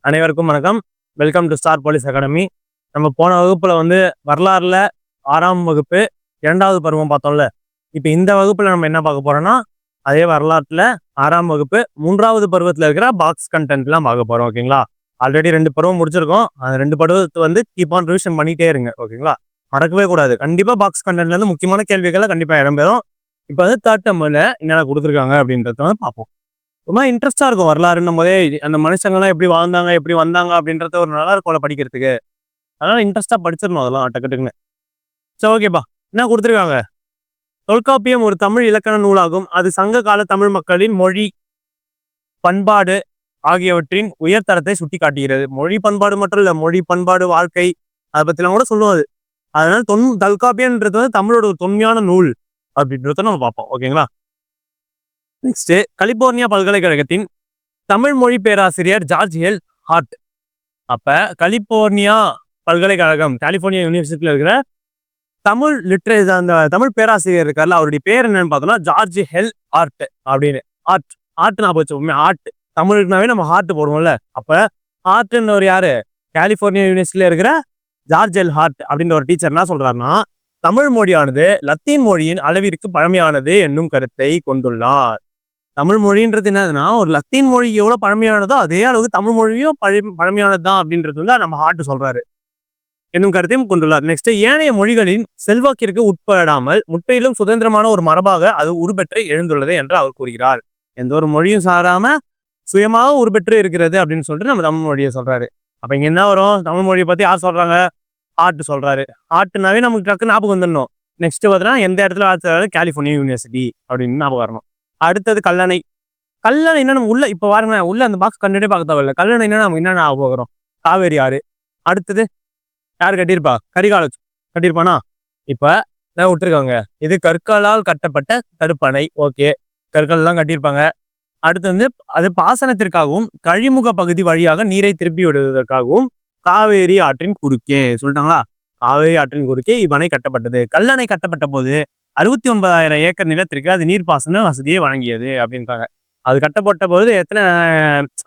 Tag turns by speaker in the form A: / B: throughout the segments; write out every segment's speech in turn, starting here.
A: அனைவருக்கும் வணக்கம். Welcome to star police academy. நம்ம போன வகுப்புல வரலாறுல 6ஆம் வகுப்பு 2வது பருவம் பார்த்தோம்ல. இப்ப இந்த வகுப்புல நம்ம என்ன பார்க்க போறோம்னா, அதே வரலாற்றுல 6ஆம் வகுப்பு 3வது பருவத்துல இருக்கிற பாக்ஸ் கண்டென்ட்லாம் பார்க்க போறோம். ஓகேங்களா? ஆல்ரெடி 2 பருவம் முடிச்சிருக்கோம். அந்த 2 பருவத்தை கீப் ஆன் ரிவிஷன் பண்ணிட்டே இருங்க. ஓகேங்களா? மறக்கவே கூடாது. கண்டிப்பா பாக்ஸ் கண்டென்ட்ல இருந்து முக்கியமான கேள்விகளை கண்டிப்பா இடம்பெறும். இப்ப தேர்ட் டெர்ம்ல என்னென்ன கொடுத்துருக்காங்க அப்படின்றத பார்ப்போம். ரொம்ப இன்ட்ரெஸ்டா இருக்கும் வரலாறுன்னும் போதே. அந்த மனுஷங்கள்லாம் எப்படி வாழ்ந்தாங்க, எப்படி வந்தாங்க அப்படின்றத ஒரு நல்லா இருக்கும்ல படிக்கிறதுக்கு. அதனால இன்ட்ரெஸ்டா படிச்சிடணும் அதெல்லாம் டக்கு டக்குன்னு. சரி, ஓகேப்பா. என்ன கொடுத்துருக்காங்க? தொல்காப்பியம் ஒரு தமிழ் இலக்கண நூலாகும். அது சங்க கால தமிழ் மக்களின் மொழி, பண்பாடு ஆகியவற்றின் உயர்தரத்தை சுட்டி காட்டுகிறது. மொழி பண்பாடு மட்டும் இல்ல, மொழி பண்பாடு வாழ்க்கை அதை பத்திலாம் கூட சொல்லுவோம் அது. அதனால தொல்காப்பியன்றது தமிழோட ஒரு தொன்மையான நூல் அப்படின்றத நம்ம பார்ப்போம். ஓகேங்களா? நெக்ஸ்ட், கலிபோர்னியா பல்கலைக்கழகத்தின் தமிழ் மொழி பேராசிரியர் ஜார்ஜ் எல் ஹார்ட். அப்ப கலிபோர்னியா பல்கலைக்கழகம், கலிபோர்னியா யூனிவர்சிட்டியில இருக்கிற தமிழ் லிட்ரேச்சர் அந்த தமிழ் பேராசிரியர் இருக்கார்ல, அவருடைய பேர் என்னன்னு பார்த்தோம்னா ஜார்ஜ் எல் ஹார்ட் அப்படின்னு. ஆர்ட் நான் போச்சு ஆர்ட். தமிழுக்குனாவே நம்ம ஹார்ட் போடுவோம்ல. அப்ப ஹார்ட்ன்னு ஒரு யாரு? கலிபோர்னியா யூனிவர்சிட்டியில இருக்கிற ஜார்ஜ் எல் ஹார்ட் அப்படின்ற ஒரு டீச்சர் என்ன சொல்றாருன்னா, தமிழ் மொழியானது லத்தீன் மொழியின் அளவிற்கு பழமையானது என்னும் கருத்தை கொண்டுள்ளார். தமிழ் மொழின்றது என்னதுன்னா, ஒரு லத்தீன் மொழி எவ்வளவு பழமையானதோ அதே அளவுக்கு தமிழ் மொழியும் பழமையானது தான் அப்படின்றது நம்ம ஹார்ட் சொல்றாரு என்னும் கருத்தையும் கொண்டுள்ளார். நெக்ஸ்ட், ஏனைய மொழிகளின் செல்வாக்கிற்கு உட்படாமல் முற்றிலும் சுதந்திரமான ஒரு மரபாக அது உருப்பெற்று எழுந்துள்ளது என்று அவர் கூறுகிறார். எந்த ஒரு மொழியும் சாராம சுயமாக உருப்பெற்று இருக்கிறது அப்படின்னு சொல்லிட்டு நம்ம தமிழ் மொழியை சொல்றாரு. அப்ப இங்க என்ன வரும்? தமிழ் மொழியை பத்தி யார் சொல்றாங்க? ஹார்ட் சொல்றாரு. ஹார்ட்னாவே நமக்கு டக்கு ஞாபகம் வந்துடணும். நெக்ஸ்ட் பார்த்தீங்கன்னா எந்த இடத்துல கலிபோர்னியா யூனிவர்சிட்டி அப்படின்னு ஞாபகம் வரணும். அடுத்தது கல்லணை. கல்லணைன்னா நம்ம உள்ள இப்ப பாருங்க, உள்ள அந்த பாக்ஸ் கண்டுட்டே பார்க்க தேவையில்ல. கல்லணைன்னா நம்ம என்ன ஞாபகம் வரும்? காவேரி ஆறு. அடுத்தது யார் கட்டியிருப்பா? கரிகாலன் கட்டியிருப்பானா? இப்ப விட்டுருக்காங்க. இது கற்களால் கட்டப்பட்ட தடுப்பணை. ஓகே, கற்கள் எல்லாம் கட்டியிருப்பாங்க. அடுத்து அது பாசனத்திற்காகவும் கழிமுக பகுதி வழியாக நீரை திருப்பி விடுவதற்காகவும் காவேரி ஆற்றின் குறுக்கே சொல்லிட்டாங்களா? காவேரி ஆற்றின் குறுக்கே இவ்வணை கட்டப்பட்டது. கல்லணை கட்டப்பட்ட போது 69,000 ஏக்கர் நிலத்திற்கு அது நீர்ப்பாசன வசதியை வழங்கியது அப்படின்றாங்க. அது கட்டப்பட்ட போது எத்தனை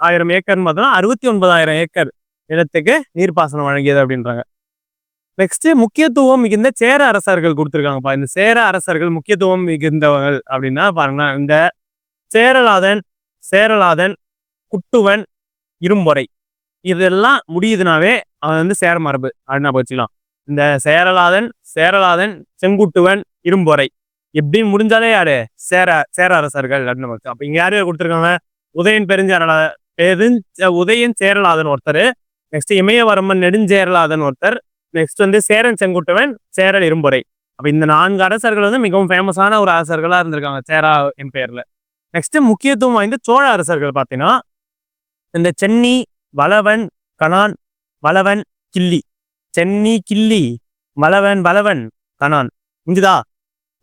A: 1000 ஏக்கர்னு பார்த்தோம்னா 69,000 ஏக்கர் நிலத்துக்கு நீர்ப்பாசனம் வழங்கியது அப்படின்றாங்க. நெக்ஸ்ட், முக்கியத்துவம் மிகுந்த சேர அரசர்கள் கொடுத்துருக்காங்கப்பா. இந்த சேர அரசர்கள் முக்கியத்துவம் மிகுந்தவர்கள் அப்படின்னா பாருங்களா, இந்த சேரலாதன், குட்டுவன், இரும்பொறை இதெல்லாம் முடியுதுனாவே அவன் சேர மரபு அப்படின்னு வச்சுக்கலாம். இந்த சேரலாதன், செங்குட்டுவன், இரும்பொறை எப்படின்னு முடிஞ்சாலே யாரு? சேர அரசர்கள் அப்படின்னு. அப்ப இங்க யாரு கொடுத்துருக்காங்க? உதயன் சேரலாதன் ஒருத்தர். நெக்ஸ்ட், இமயவரம்பன் நெடுஞ்சேரலாதன் ஒருத்தர். நெக்ஸ்ட் சேரன் செங்குட்டுவன், சேரல் இரும்பொறை. அப்ப இந்த 4 அரசர்கள் மிகவும் ஃபேமஸான ஒரு அரசர்களா இருந்திருக்காங்க சேரா எம்பையர்ல. நெக்ஸ்ட், முக்கியத்துவம் வாய்ந்த சோழ அரசர்கள் பார்த்தீங்கன்னா இந்த சென்னி, வளவன், கனான், வளவன், கிள்ளி. சென்னி, கிள்ளி, வளவன், கனான். முடிஞ்சுதா?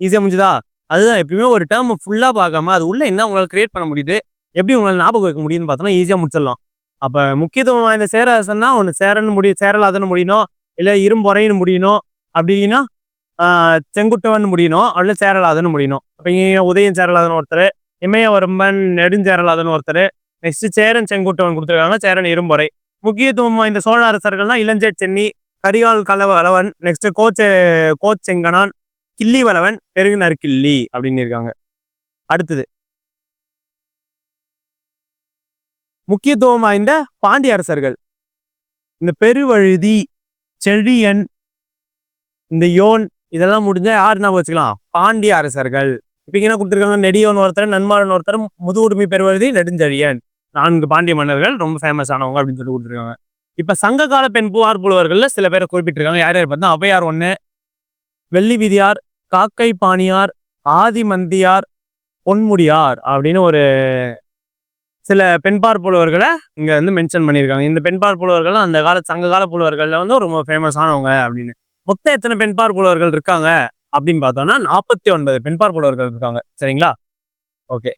A: ஈஸியா முடிஞ்சுதா? அதுதான் எப்பயுமே ஒரு டேர்ம் ஃபுல்லா பார்க்காம அது உள்ள என்ன உங்களால் கிரியேட் பண்ண முடியுது, எப்படி உங்களால் ஞாபகம் வைக்க முடியும்னு பார்த்தோம்னா ஈஸியா முடிச்சிடலாம். அப்ப முக்கியத்துவம் வாய்ந்த சேர அரசன்னா ஒன்று சேரலாதன்னு முடியணும், இல்லை இரும்பொறைன்னு முடியணும், அப்படின்னா செங்குட்டுவன் முடியணும், அல்ல சேரலாதன்னு முடியணும். அப்ப இங்க உதயன் சேரலாதன் ஒருத்தர், இமயவரம்பன் நெடுஞ்சேரலாதன் ஒருத்தர். நெக்ஸ்ட், சேரன் செங்குட்டுவன் கொடுத்துருக்காங்க, சேரன் இரும்பொறை. முக்கியத்துவம் வாய்ந்த சோழ அரசர்கள்னா இளஞ்சேட் சென்னி, கரிகால் வளவன், நெக்ஸ்ட் கோச்செங்கனான், கிள்ளி வளவன், பெருகினர் கிள்ளி அப்படின்னு இருக்காங்க. அடுத்தது முக்கியத்துவம் வாய்ந்த பாண்டிய அரசர்கள். இந்த பெருவழுதி, செழியன், இந்த யோன் இதெல்லாம் முடிஞ்சா யாருன்னா வச்சுக்கலாம்? பாண்டிய அரசர்கள். இப்ப என்ன கொடுத்துருக்காங்க? நெடியோன் ஒருத்தர், நன்மாறன் ஒருத்தர், முதுவுடுமி, பெருவழுதி, நெடுஞ்செழியன். 4 பாண்டிய மன்னர்கள் ரொம்ப ஃபேமஸ் ஆனவங்க அப்படின்னு சொல்லி கொடுத்துருக்காங்க. இப்ப சங்க கால பெண் புகார் புலவர்கள்ல சில பேரை குறிப்பிட்டிருக்காங்க. யார் யார் பார்த்தா ஔவையார் 1, வெள்ளி விதியார், காக்கை பாணியார், ஆதி மந்தியார், பொன்முடியார் அப்படின்னு ஒரு சில பெண்பார் புலவர்களை இங்க மென்ஷன் பண்ணியிருக்காங்க. இந்த பெண்பார் புலவர்கள் அந்த சங்க கால புலவர்கள்ல ரொம்ப ஃபேமஸ் ஆனவங்க அப்படின்னு. மொத்தம் எத்தனை பெண்பார் புலவர்கள் இருக்காங்க அப்படின்னு பார்த்தோம்னா 49 பெண்பார் புலவர்கள் இருக்காங்க. சரிங்களா? ஓகே.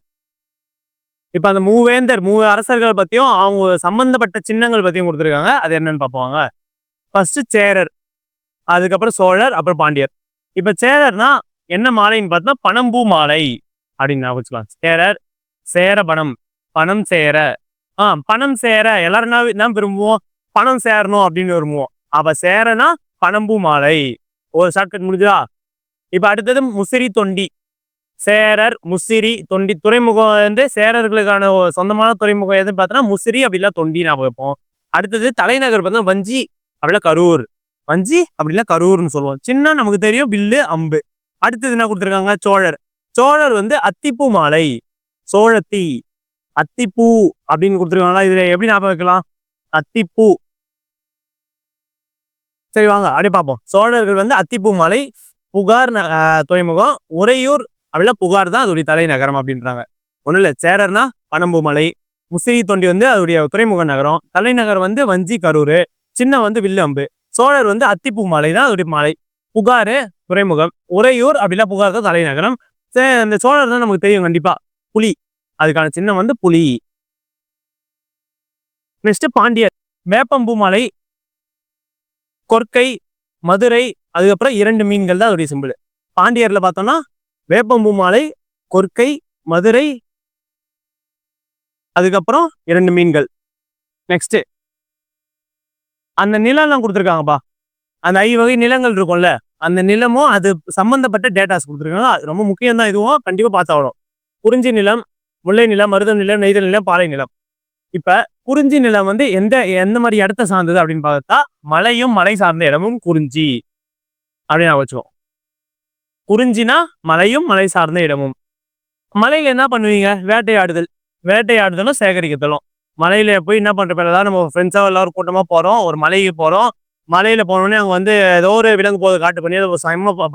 A: இப்ப அந்த மூவேந்தர் அரசர்கள் பத்தியும் அவங்க சம்பந்தப்பட்ட சின்னங்கள் பத்தியும் கொடுத்துருக்காங்க. அது என்னன்னு பார்ப்போங்க. ஃபர்ஸ்ட் சேரர், அதுக்கப்புறம் சோழர், அப்புறம் பாண்டியர். இப்ப சேரர்னா என்ன மாலைன்னு பார்த்தா பனம்பூ மாலை அப்படின்னு வச்சுக்கலாம். சேரர், சேர பணம், பணம் சேர, பணம் சேர எல்லாரும் என்ன விரும்புவோம், பணம் சேரணும் அப்படின்னு விரும்புவோம். அப்ப சேரனா பனம்பூ மாலை. ஒரு ஷார்ட்கட் முடிஞ்சதா? இப்ப அடுத்தது முசிறி தொண்டி. சேரர், முசிறி, தொண்டி. துறைமுகம் வந்து சேரர்களுக்கான சொந்தமான துறைமுகம் எதுன்னு பார்த்தோன்னா முசிறி அப்படிலாம் தொண்டி ஞாபகம் வைப்போம். அடுத்தது தலைநகர் பார்த்தா வஞ்சி அப்படிலாம் கரூர். வஞ்சி அப்படிலாம் கரூர்னு சொல்லுவோம். சின்ன நமக்கு தெரியும் வில்லு, அம்பு. அடுத்தது என்ன கொடுத்துருக்காங்க, சோழர். சோழர் வந்து அத்திப்பூ மாலை, சோழத்தி, அத்திப்பூ அப்படின்னு கொடுத்துருக்காங்களா. இதுல எப்படி ஞாபகம் வைக்கலாம், அத்திப்பூ. சரி வாங்க அப்படியே பார்ப்போம். சோழர்கள் வந்து அத்திப்பூ மாலை, புகார் துறைமுகம், உறையூர் அப்படிலாம் புகார் தான் அதோடைய தலைநகரம் அப்படின்றாங்க. ஒன்றும் இல்லை, சேரர்னா பனம்பூ மலை, முசிறி தொண்டி வந்து அதோடைய துறைமுக நகரம், தலைநகர் வந்து வஞ்சி கரூர், சின்ன வந்து வில்லு அம்பு, சோழர் வந்து அத்திப்பூ மாலை தான் அதோடைய மாலை, புகார் துறைமுகம், உறையூர் அப்படிலாம் புகார் தான் தலைநகரம். இந்த சோழர் தான் நமக்கு தெரியும் கண்டிப்பா, புலி, அதுக்கான சின்னம் வந்து புலி. நெக்ஸ்ட் பாண்டியர், வேப்பம்பூ மாலை, கொற்கை, மதுரை, அதுக்கப்புறம் 2 மீன்கள் தான் அதோடைய சிம்பிள். பாண்டியர்ல பார்த்தோம்னா வேப்பம்பூ மாலை, கொற்கை, மதுரை, அதுக்கப்புறம் 2 மீன்கள். நெக்ஸ்ட் அந்த நிலம்லாம் கொடுத்துருக்காங்கப்பா. அந்த 5 வகை நிலங்கள் இருக்கும்ல, அந்த நிலமும் அது சம்பந்தப்பட்ட டேட்டாஸ் கொடுத்துருக்காங்க. அது ரொம்ப முக்கியம் தான். இதுவும் கண்டிப்பா பார்த்தாகணும். குறிஞ்சி நிலம், முல்லை நிலம், மருதம் நிலம், நெய்தல் நிலம், பாலை நிலம். இப்ப குறிஞ்சி நிலம் வந்து எந்த மாதிரி இடத்த சார்ந்தது அப்படின்னு பார்த்தா மலையும் மலை சார்ந்த இடமும் குறிஞ்சி அப்படின்னு வச்சுக்கோம். குறிஞ்சினா மலையும் மலை சார்ந்த இடமும். மலையில என்ன பண்ணுவீங்க, வேட்டையாடுதல். வேட்டையாடுதலும் சேகரிக்கத்தலும். மலையில போய் என்ன பண்றப்ப, ஏதாவது நம்ம ஃப்ரெண்ட்ஸா எல்லாரும் கூட்டமா போறோம், ஒரு மலைக்கு போறோம். மலையில போனோடனே அங்க வந்து ஏதோ ஒரு விலங்கு போது காட்டு பண்ணி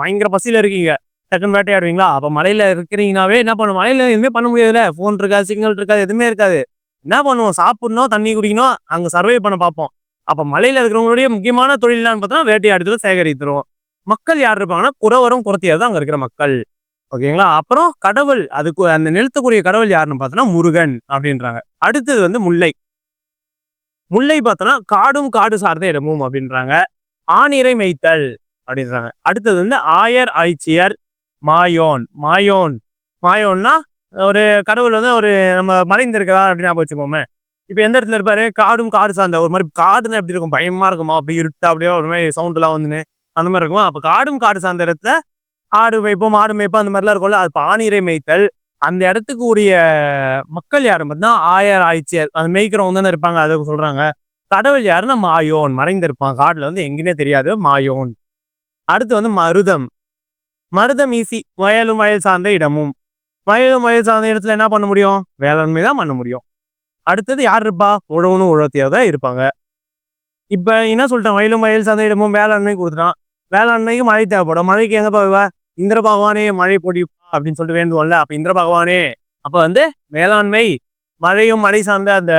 A: பயங்கர பசியில இருக்கீங்க, டக்குன்னு வேட்டையாடுவீங்களா? அப்ப மலையில இருக்கிறீங்கன்னாவே என்ன பண்ணும், மலையில எதுவுமே பண்ண முடியாதுல்ல, போன் இருக்காது, சிக்னல் இருக்காது, எதுவுமே இருக்காது. என்ன பண்ணுவோம், சாப்பிடணும், தண்ணி குடிக்கணும், அங்க சர்வை பண்ண பார்ப்போம். அப்ப மலையில இருக்கிறவங்களுடைய முக்கியமான தொழிலான்னு பார்த்தா வேட்டையாடுதல், சேகரித்துரும். மக்கள் யார் இருப்பாங்கன்னா குறவரும் குறத்தியார் தான் அங்க இருக்கிற மக்கள். ஓகேங்களா? அப்புறம் கடவுள், அதுக்கு அந்த நிலத்துக்குரிய கடவுள் யாருன்னு பார்த்தோன்னா முருகன் அப்படின்றாங்க. அடுத்தது வந்து முல்லை. முல்லை பார்த்தோன்னா காடும் காடு சார்ந்த இடமும் அப்படின்றாங்க. ஆணிரை மேய்த்தல் அப்படின்றாங்க. அடுத்தது வந்து ஆயர், ஆய்ச்சியர், மாயோன். மாயோன்னா ஒரு கடவுள் வந்து ஒரு நம்ம மறைந்திருக்கிறா அப்படின்னு வச்சுக்கோமே. இப்ப எந்த இடத்துல இருப்பாரு, காடும் காடு சார்ந்த ஒரு மாதிரி. காடுன்னு எப்படி இருக்கும், பயமா இருக்குமா, அப்படி இருட்டா அப்படியே ஒரு மாதிரி சவுண்ட் எல்லாம் வந்துன்னு அந்த மாதிரி இருக்குமா. அப்ப காடும் காடு சார்ந்த இடத்துல ஆடு மேய்ப்போம், மாடு மேய்ப்போம், அந்த மாதிரிலாம் இருக்கும்ல, அது ஆணிரை மேய்த்தல். அந்த இடத்துக்கு உரிய மக்கள் யாரும் பார்த்தீங்கன்னா ஆயர், ஆய்ச்சியர், அது மேய்க்கிறவங்க தானே இருப்பாங்க, அதை சொல்றாங்க. கடவுள் யாருன்னா மாயோன், மறைந்திருப்பான் காடுல வந்து, எங்கேயுமே தெரியாது, மாயோன். அடுத்து வந்து மருதம் ஈசி, வயலும் வயல் சார்ந்த இடமும். வயலும் வயல் சார்ந்த இடத்துல என்ன பண்ண முடியும், வேளாண்மை தான் பண்ண முடியும். அடுத்தது யார் இருப்பா, உழவனும் உழவத்தியாக தான் இருப்பாங்க. இப்ப என்ன சொல்லிட்டான், வயலும் வயல் சார்ந்த இடமும் வேளாண்மை கொடுத்துட்டான். வேளாண்மைக்கு மழை தேவைப்படும். மழைக்கு எங்க போவ, இந்திர பகவானே மழை பொடிப்பா அப்படின்னு சொல்லிட்டு வேண்டுவோம்ல. அப்ப இந்திர பகவானே, அப்ப வந்து வேளாண்மை, மழையும் மழை சார்ந்த அந்த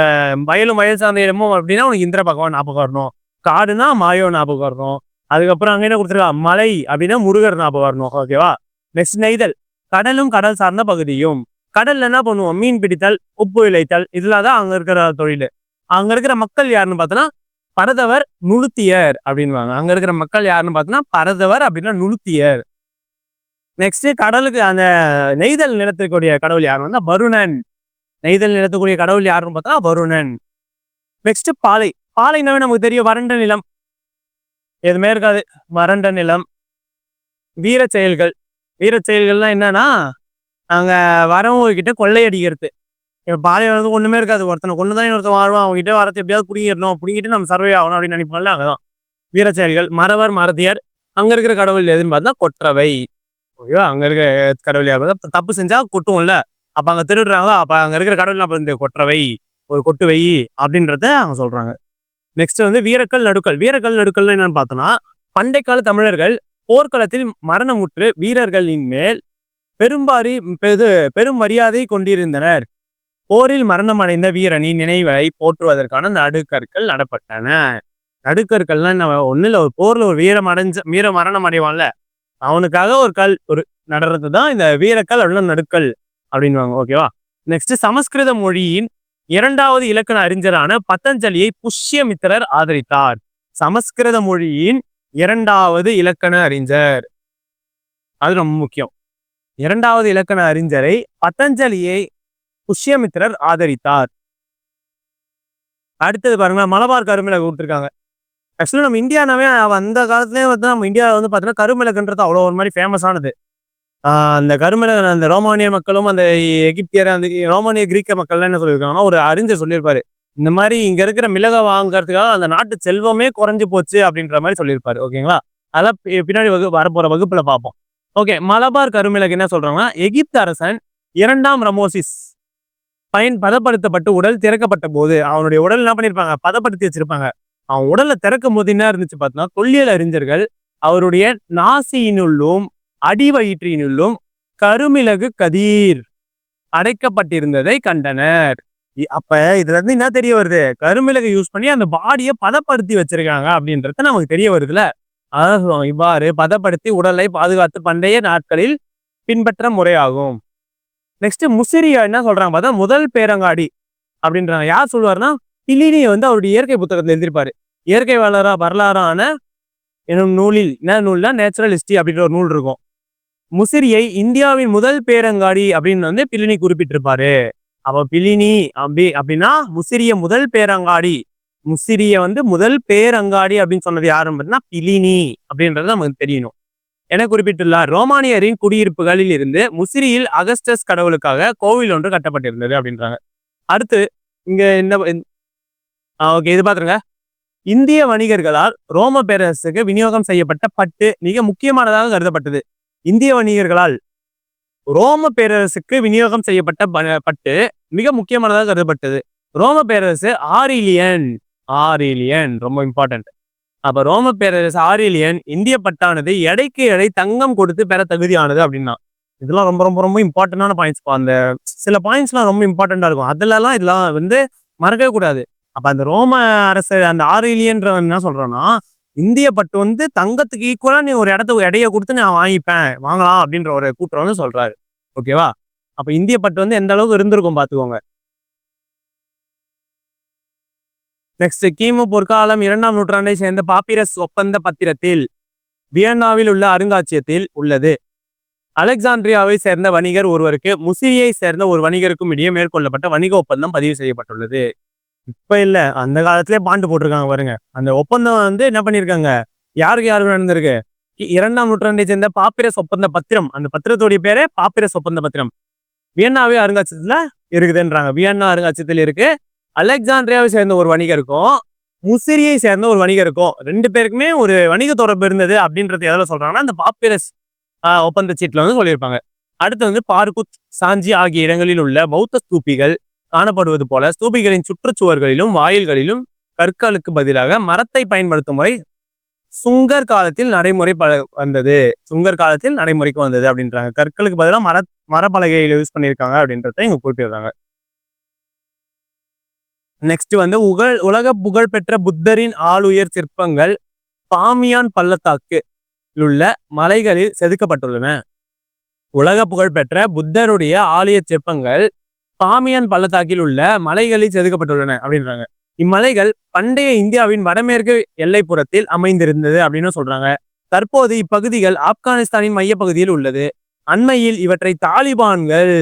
A: வயலும் வயல் சார்ந்த இடமும் அப்படின்னா உனக்கு இந்திர பகவான் ஞாபகம் வரணும். காடுனா மாயோ ஞாபகம் வரணும். அதுக்கப்புறம் அங்க என்ன கொடுத்துருக்கா, மலை அப்படின்னா முருகர் ஞாபகம் வரணும். ஓகேவா? நெக்ஸ்ட் நெய்தல், கடலும் கடல் சார்ந்த பகுதியும். கடல்ல என்ன பண்ணுவோம், மீன் பிடித்தல், உப்பு விளைத்தல், இதெல்லாம் தான் அங்க இருக்கிற தொழில். அங்க இருக்கிற மக்கள் யாருன்னு பார்த்தோன்னா பரதவர், நுளுத்தியர் அப்படின்வாங்க. அங்க இருக்கிற மக்கள் யாருன்னு பார்த்தோன்னா பரதவர் அப்படின்னா நுளுத்தியர். நெக்ஸ்ட் கடலுக்கு அந்த நெய்தல் நிலத்துக்குரிய கடவுள் யாருன்னா வருணன். நெய்தல் நிலத்துக்குரிய கடவுள் யாருன்னு பார்த்தா வருணன். நெக்ஸ்ட் பாலை. பாலைனாவே நமக்கு தெரியும், வறண்ட நிலம், எதுவுமே இருக்காது, வறண்ட நிலம். வீர செயல்கள். வீர செயல்கள்லாம் என்னன்னா, அங்க வரவங்க கிட்ட கொள்ளையடிக்கிறது. இப்ப பாலை வந்து ஒண்ணுமே இருக்காது, ஒருத்தனை கொண்டுதான் ஒருத்தன் வாழ்வான், அவங்க கிட்ட வரத்தை எப்படியாவது பிடிங்கிடணும், பிடிங்கிட்டு நம்ம சர்வே ஆகணும் அப்படின்னு நினைப்பாங்கல்ல, அங்கதான் வீர செயல்கள். மறவர், மறதியர். அங்க இருக்கிற கடவுள் எதுன்னு பார்த்தா கொற்றவை. ஓகேவா? அங்க இருக்க கடவுள் யார், தப்பு செஞ்சா கொட்டுவோம்ல, அப்ப அங்க திருடுறாங்க, அப்ப அங்க இருக்கிற கடவுள் அப்ப இந்த கொற்றவை, ஒரு கொட்டு வை அப்படின்றத அவங்க சொல்றாங்க. நெக்ஸ்ட் வந்து வீரக்கல் நடுக்கல். வீரக்கல் நடுக்கல் என்னன்னு பார்த்தோம்னா, பண்டை கால தமிழர்கள் போர்க்களத்தில் மரணமுற்று வீரர்களின் மேல் பெரும் மரியாதை கொண்டிருந்தனர். போரில் மரணம் அடைந்த வீரனின் நினைவை போற்றுவதற்கான நடுக்கற்கள் நடப்பட்டன. நடுக்கற்கள்லாம் என்ன, ஒண்ணு இல்ல, ஒரு போர்ல ஒரு வீர மரணம் அடைவான்ல, அவனுக்காக ஒரு நடுறது தான் இந்த வீரக்கல் அப்படின்னா நடுக்கல் அப்படின்வாங்க. ஓகேவா? நெக்ஸ்ட் சமஸ்கிருத மொழியின் 2வது இலக்கண அறிஞரான பதஞ்சலியை புஷ்யமித்திரர் ஆதரித்தார். சமஸ்கிருத மொழியின் 2வது இலக்கண அறிஞர், அது ரொம்ப முக்கியம். 2வது இலக்கண அறிஞரை பதஞ்சலியை புஷ்யமித்திரர் ஆதரித்தார். அடுத்தது பாருங்க, மலபார் கருமிளகு விட்டுருக்காங்க. ஆக்சுவலா நம்ம இந்தியானாவே அந்த காலத்திலேயே வந்து நம்ம இந்தியாவில் வந்து பார்த்தீங்கன்னா கருமிளகுன்றது அவ்வளோ ஒரு மாதிரி ஃபேமஸானது. அந்த கருமிளகு அந்த ரோமானிய மக்களும் அந்த எகிப்தியர் அந்த ரோமானிய கிரீக்க மக்கள்லாம் என்ன சொல்லியிருக்காங்கன்னா, ஒரு அறிஞர் சொல்லியிருப்பாரு. இந்த மாதிரி இங்க இருக்கிற மிளகை வாங்குறதுக்காக அந்த நாட்டு செல்வமே குறைஞ்சு போச்சு அப்படின்ற மாதிரி சொல்லியிருப்பாரு. ஓகேங்களா? அதெல்லாம் பின்னாடி வரப்போற வகுப்புல பார்ப்போம். ஓகே. மலபார் கருமிளகு என்ன சொல்றாங்கன்னா, எகிப்து அரசன் 2ஆம் ரமோசிஸ் பதப்படுத்தப்பட்டு உடல் திறக்கப்பட்ட போது அவனுடைய உடல் என்ன பண்ணிருப்பாங்க, பதப்படுத்தி வச்சிருப்பாங்க. அவன் உடலை திறக்கும் போது என்ன இருந்துச்சு பார்த்தீங்கன்னா, தொல்லியல் அறிஞர்கள் அவருடைய நாசியினுள்ளும் அடிவயிற்றினுள்ளும் கருமிளகு கதிர் அடைக்கப்பட்டிருந்ததை கண்டனர். அப்ப இதுல இருந்து என்ன தெரிய வருது, கருமிளகு யூஸ் பண்ணி அந்த பாடியை பதப்படுத்தி வச்சிருக்காங்க அப்படின்றது நமக்கு தெரிய வருதுல. அதான் இவ்வாறு பதப்படுத்தி உடலை பாதுகாத்து பண்டைய நாட்களில் பின்பற்ற முறையாகும். நெக்ஸ்ட் முசிறியா என்ன சொல்றாங்க பார்த்தா, முதல் பேரங்காடி அப்படின்றாங்க. யார் சொல்லுவாருன்னா, பிலினி வந்து அவருடைய இயற்கை புத்தகத்தில் எழுதியிருப்பாரு. இயற்கை வரலாறான எனும் நூலில் என்ன நூல்னா நேச்சுரல் ஹிஸ்டரி அப்படின்ற ஒரு நூல் இருக்கும். முசிறியை இந்தியாவின் முதல் பேரங்காடி அப்படின்னு வந்து பிலினி குறிப்பிட்டிருப்பாரு. அப்ப பிலினி அப்படின்னா முசிறிய முதல் பேரங்காடி, முசிறிய வந்து முதல் பேரங்காடி அப்படின்னு சொன்னது யாருன்னா பிலினி அப்படின்றது நமக்கு தெரியணும். என குறிப்பிட்டுள்ளார். ரோமானியரின் குடியிருப்புகளில் இருந்து முசிறியில் அகஸ்டஸ் கடவுளுக்காக கோவில் ஒன்று கட்டப்பட்டிருந்தது அப்படின்றாங்க. அடுத்து இங்க என்ன ஓகே, இது பாத்துருங்க. இந்திய வணிகர்களால் ரோம பேரரசுக்கு விநியோகம் செய்யப்பட்ட பட்டு மிக முக்கியமானதாக கருதப்பட்டது. இந்திய வணிகர்களால் ரோம பேரரசுக்கு விநியோகம் செய்யப்பட்ட பட்டு மிக முக்கியமானதாக கருதப்பட்டது. ரோம பேரரசு ஆரிலியன் ரொம்ப இம்பார்ட்டன்ட். அப்ப ரோம பேரரசு ஆரிலியன் இந்திய பட்டானது எடைக்கு எடை தங்கம் கொடுத்து பெற தகுதியானது அப்படின்னா, இதெல்லாம் ரொம்ப ரொம்ப ரொம்ப இம்பார்ட்டன்டான பாயிண்ட்ஸ். அந்த சில பாயிண்ட்ஸ்லாம் ரொம்ப இம்பார்ட்டண்டா இருக்கும். அதெல்லாம் இதெல்லாம் வந்து மறக்கவே கூடாது. அப்ப அந்த ரோம அரசு அந்த ஆரிலியன்ற என்ன சொல்றோம்னா, இந்திய பட்டு வந்து தங்கத்துக்கு ஈக்குவலா நீ ஒரு இடத்துக்கு எடையை கொடுத்து நான் வாங்கலாம் அப்படின்ற ஒரு கூட்டம் வந்து சொல்றாரு. ஓகேவா? அப்ப இந்திய பட்டு வந்து எந்த அளவுக்கு இருந்திருக்கும் பாத்துக்கோங்க. நெக்ஸ்ட் கிமு பொற்காலம் 2ஆம் நூற்றாண்டை சேர்ந்த பாப்பிரஸ் ஒப்பந்த பத்திரத்தில் வியன்னாவில் உள்ள அருங்காட்சியகத்தில் உள்ளது. அலெக்சாண்ட்ரியாவை சேர்ந்த வணிகர் ஒருவருக்கு முசிறியை சேர்ந்த ஒரு வணிகருக்கும் இடையே மேற்கொள்ளப்பட்ட வணிக ஒப்பந்தம் பதிவு செய்யப்பட்டுள்ளது. இப்ப இல்ல, அந்த காலத்திலே பாண்டு போட்டிருக்காங்க பாருங்க. அந்த ஒப்பந்தம் வந்து என்ன பண்ணிருக்காங்க, யாருக்கு நடந்திருக்கு, 2ஆம் நூற்றாண்டை சேர்ந்த பாப்பிரஸ் ஒப்பந்த பத்திரம். அந்த பத்திரத்துடைய பேரே பாப்பிரஸ் ஒப்பந்த பத்திரம். வியன்னாவே அருங்காட்சியகத்துல இருக்குதுன்றாங்க. வியன்னா அருங்காட்சியகத்தில் இருக்கு. அலெக்சாண்ட்ரியாவை சேர்ந்த ஒரு வணிகருக்கும் முசிறியை சேர்ந்த ஒரு வணிகருக்கும் 2 பேருக்குமே ஒரு வணிக தொடர்பு இருந்தது அப்படின்றது எதில் சொல்றாங்கன்னா, அந்த பாப்பிரஸ் ஒப்பந்த சீட்ல வந்து சொல்லியிருப்பாங்க. அடுத்து வந்து பார்குத், சாஞ்சி ஆகிய இடங்களில் உள்ள பௌத்த ஸ்தூபிகள் காணப்படுவது போல ஸ்தூபிகளின் சுற்றுச்சுவர்களிலும் வாயில்களிலும் கற்களுக்கு பதிலாக மரத்தை பயன்படுத்தும் முறை சுங்கர் காலத்தில் நடைமுறைக்கு வந்தது அப்படின்றாங்க. கற்களுக்கு பதிலாக மரப்பலகையில் யூஸ் பண்ணியிருக்காங்க அப்படின்றத இங்க குறிப்பிடுறாங்க. நெக்ஸ்ட் வந்து உலக புகழ்பெற்ற புத்தரின் ஆளுயர் சிற்பங்கள் பாமியான் பள்ளத்தாக்கு உள்ள மலைகளில் செதுக்கப்பட்டுள்ளன. உலக புகழ்பெற்ற புத்தருடைய ஆலய சிற்பங்கள் பாமியான் பள்ளத்தாக்கில் உள்ள மலைகளில் செதுக்கப்பட்டுள்ளன அப்படின்றாங்க. இம்மலைகள் பண்டைய இந்தியாவின் வடமேற்கு எல்லைப்புறத்தில் அமைந்திருந்தது அப்படின்னு சொல்றாங்க. தற்போது இப்பகுதிகள் ஆப்கானிஸ்தானின் மையப்பகுதியில் உள்ளது. அண்மையில் இவற்றை தாலிபான்கள்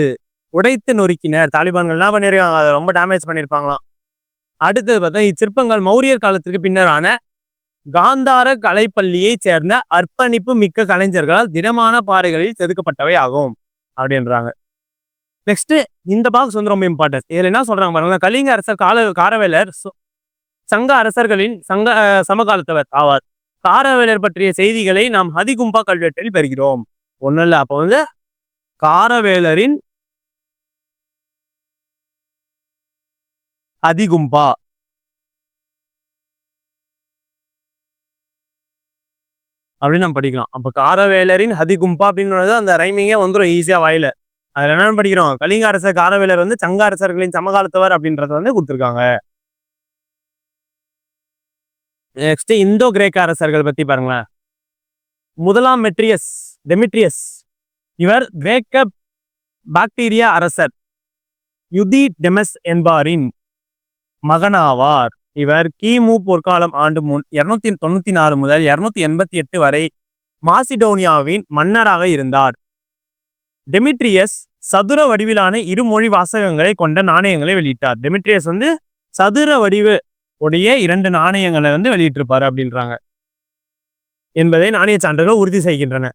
A: உடைத்து நொறுக்கினர். தாலிபான்கள் என்ன பண்ணிருக்காங்க, அதை ரொம்ப டேமேஜ் பண்ணிருப்பாங்களாம். அடுத்தது பார்த்தா இச்சிற்பங்கள் மௌரியர் காலத்திற்கு பின்னரான காந்தார கலைப்பள்ளியை சேர்ந்த அர்ப்பணிப்பு மிக்க கலைஞர்களால் திடமான பாறைகளில் செதுக்கப்பட்டவை ஆகும் அப்படின்றாங்க. நெக்ஸ்ட் இந்த பாக்ஸ் வந்து ரொம்ப இம்பார்ட்டன்ட். இதுல என்ன சொல்றாங்க பாருங்க, கலிங்க அரசர் காரவேலர் சங்க அரசர்களின் சமகாலத்தவர் ஆவார். காரவேலர் பற்றிய செய்திகளை நாம் ஹதிகும்பா கல்வெட்டில் பெறுகிறோம். ஒன்னும் இல்ல, அப்ப வந்து காரவேலரின் ஹதிகும்பா அப்படின்னு நம்ம படிக்கலாம். அப்ப காரவேலரின் ஹதிகும்பா அப்படின்றது அந்த ரைமிங்கே வந்துடும் ஈஸியா வாயில. அதுல என்னன்னு படிக்கிறோம், கலிங்க அரசர் காரவேலர் வந்து சங்க அரசர்களின் சமகாலத்தவர் அப்படின்றத வந்து கொடுத்துருக்காங்க. நெக்ஸ்ட் இந்தோ கிரேக்க அரசர்கள் பத்தி பாருங்களேன். முதலாம் டெமிட்ரியஸ் இவர் கிரேக்க பாக்டீரியா அரசர் யுதிடெமஸ் என்பாரின் மகனாவார். இவர் கிமு பொற்காலம் ஆண்டு 294 முதல் 288 வரை மாசிடோனியாவின் மன்னராக இருந்தார். டெமிட்ரியஸ் சதுர வடிவிலான இருமொழி வாசகங்களை கொண்ட நாணயங்களை வெளியிட்டார். டெமிட்ரியஸ் வந்து சதுர வடிவு உடைய 2 நாணயங்களை வந்து வெளியிட்டிருப்பாரு அப்படின்றாங்க என்பதை நாணய சான்றுகள் உறுதி செய்கின்றன.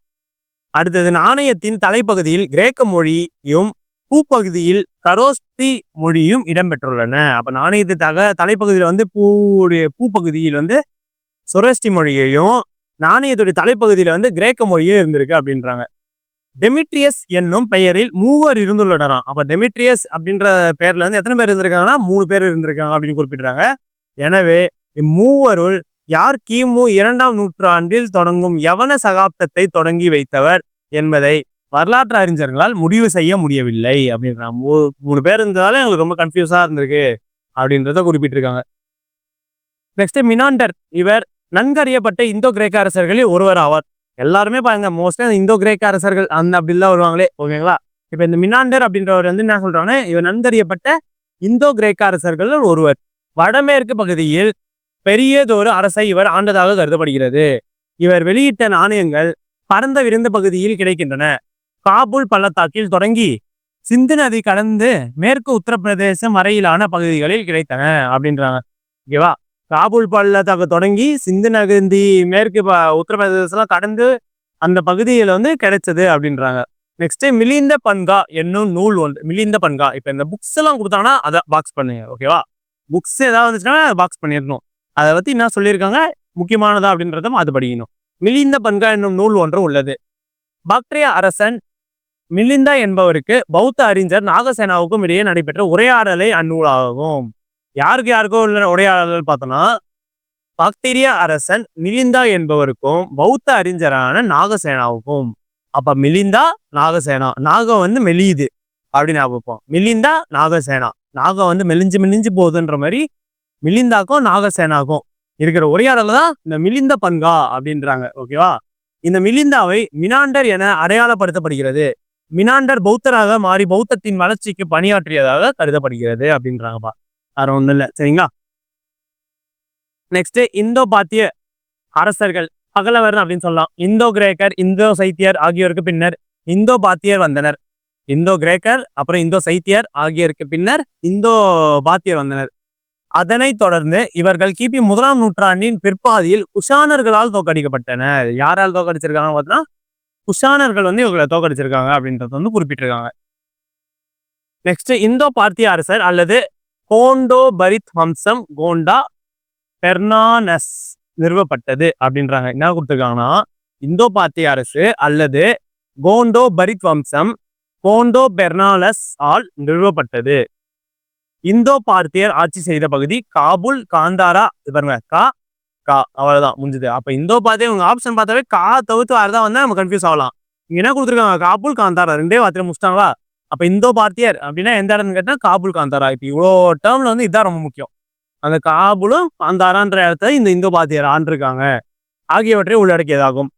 A: அடுத்தது நாணயத்தின் தலைப்பகுதியில் கிரேக்க மொழியும் பூப்பகுதியில் கரோஸ்தி மொழியும் இடம்பெற்றுள்ளன. அப்ப நாணயத்து தலைப்பகுதியில் வந்து பூப்பகுதியில் வந்து சொரஸ்டி மொழியையும் நாணயத்துடைய தலைப்பகுதியில வந்து கிரேக்க மொழியும் இருந்திருக்கு அப்படின்றாங்க. டெமிட்ரியஸ் என்னும் பெயரில் 3 இருந்துள்ளனராம். அப்ப டெமிட்ரியஸ் அப்படின்ற பெயர்ல வந்து எத்தனை பேர் இருந்திருக்காங்கன்னா 3 பேர் இருந்திருக்காங்க அப்படின்னு குறிப்பிடுறாங்க. எனவே இம்மூவருள் யார் கிமு 2ஆம் நூற்றாண்டில் தொடங்கும் யவன சகாப்தத்தை தொடங்கி வைத்தவர் என்பதை வரலாற்று அறிஞர்களால் முடிவு செய்ய முடியவில்லை அப்படின்றாங்க. 3 பேர் இருந்ததால எங்களுக்கு ரொம்ப கன்ஃபியூஸா இருந்திருக்கு அப்படின்றத குறிப்பிட்டிருக்காங்க. நெக்ஸ்ட் மினாண்டர், இவர் நன்கறியப்பட்ட இந்தோ கிரேக்க அரசர்களில் ஒருவர் ஆவார். எல்லாருமே பாருங்க மோஸ்ட்லி அந்த இந்தோ கிரேக்க அரசர்கள் அந்த அப்படிலாம் வருவாங்களே, ஓகேங்களா. இப்ப இந்த மினாண்டர் அப்படின்றவர் வந்து என்ன சொல்றாங்கன்னா, இவர் நன்கறியப்பட்ட இந்தோ கிரேக்க அரசர்கள் ஒருவர். வடமேற்கு பகுதியில் பெரியதொரு அரசை இவர் ஆண்டதாக கருதப்படுகிறது. இவர் வெளியிட்ட நாணயங்கள் பரந்த விருந்த பகுதியில் கிடைக்கின்றன. காபூல் பள்ளத்தாக்கில் தொடங்கி சிந்து நதி கடந்து மேற்கு உத்தரப்பிரதேசம் வரையிலான பகுதிகளில் கிடைத்தன அப்படின்றாங்க. ஓகேவா. காபூல் பள்ளத்தாக்கு தொடங்கி சிந்து நதி மேற்கு உத்தரப்பிரதேசம் கடந்து அந்த பகுதியில வந்து கிடைச்சது அப்படின்றாங்க. நெக்ஸ்ட் மிலிந்த பன்கா என்னும் நூல் ஒன்று. மிலிந்த பன்கா, இப்ப இந்த புக்ஸ் எல்லாம் கொடுத்தாங்கன்னா அதை பாக்ஸ் பண்ணுங்க. ஓகேவா. புக்ஸ் ஏதாவது வந்துச்சுன்னா பாக்ஸ் பண்ணிடணும். அதை பத்தி என்ன சொல்லியிருக்காங்க, முக்கியமானதா அப்படின்றதும் அது படிக்கணும். மிலிந்த பன்கா என்னும் நூல் ஒன்று உள்ளது. பாக்ட்ரிய அரசன் மிலிந்தா என்பவருக்கு பௌத்த அறிஞர் நாகசேனாவுக்கும் இடையே நடைபெற்ற உரையாடலை அந்நூலாகும். யாருக்கோ உள்ள உரையாடல் பார்த்தோம்னா, பாக்டீரிய அரசன் மிலிந்தா என்பவருக்கும் பௌத்த அறிஞரான நாகசேனாவுக்கும். அப்ப மிலிந்தா நாகசேனா, நாகம் வந்து மெலியுது அப்படின்னு ஞாபகம். மிலிந்தா நாகசேனா, நாகம் வந்து மெலிஞ்சு போகுதுன்ற மாதிரி மிலிந்தாக்கும் நாகசேனாக்கும் இருக்கிற உரையாடல தான் இந்த மிலிந்த பன்கா அப்படின்றாங்க. ஓகேவா. இந்த மிலிந்தாவை மினாண்டர் என அடையாளப்படுத்தப்படுகிறது. மினாண்டர் பௌத்தராக மாறி பௌத்தத்தின் வளர்ச்சிக்கு பணியாற்றியதாக கருதப்படுகிறது அப்படின்றாங்கப்பா. வேற ஒண்ணும் இல்லை, சரிங்களா. நெக்ஸ்ட் இந்தோ பாத்திய அரசர்கள் பகலவர் அப்படின்னு சொல்லலாம். இந்தோ கிரேக்கர், இந்தோ சைத்தியர் ஆகியோருக்கு பின்னர் இந்தோ பாத்தியர் வந்தனர். இந்தோ கிரேக்கர் அப்புறம் இந்தோ சைத்தியர் ஆகியோருக்கு பின்னர் இந்தோ பாத்தியர் வந்தனர். அதனைத் தொடர்ந்து இவர்கள் கிபி 1ஆம் நூற்றாண்டின் பிற்பாதியில் குஷானர்களால் தோற்கடிக்கப்பட்டனர். யாரால் தோற்கடிச்சிருக்காங்க பார்த்தீங்கன்னா, குஷானர்கள் வந்து இவர்களை தோற்கடிச்சிருக்காங்க அப்படின்றது வந்து குறிப்பிட்டிருக்காங்க. நெக்ஸ்ட் இந்தோ பார்த்திய அரசர் அல்லது கோண்டோ பரித் வம்சம் கோண்டா பெர்னானஸ் நிறுவப்பட்டது அப்படின்றாங்க. என்ன கொடுத்துருக்காங்கன்னா, இந்தோ பார்த்திய அரசு அல்லது கோண்டோ பரித் வம்சம் கோண்டோ பெர்னாலஸ் ஆல் நிறுவப்பட்டது. இந்தோ பார்த்தியர் ஆட்சி செய்த பகுதி காபூல், காந்தாரா. பாருங்க, கா அவ்வளவுதான் முடிஞ்சது. அப்ப இந்தோ பார்த்தியர் உங்க ஆப்ஷன் பார்த்தாவே கா தவிர்த்து வரதான் வந்தா நம்ம கன்ஃபியூஸ் ஆகலாம். இங்க என்ன கொடுத்துருக்காங்க, காபூல், காந்தாரா 2 வார்த்தையில முடிச்சிட்டாங்களா. அப்ப இந்தோ பார்த்தியர் அப்படின்னா எந்த இடம்னு கேட்டா காபூல், காந்தாரா. இப்ப இவ்வளோ டேர்ம்ல வந்து இதுதான் ரொம்ப முக்கியம். அந்த காபூலும் காந்தாரான்ற இடத்துல இந்த இந்தோ பார்த்தியர் ஆண்டிருக்காங்க ஆகியவற்றை உள்ளடக்கியதாகும்.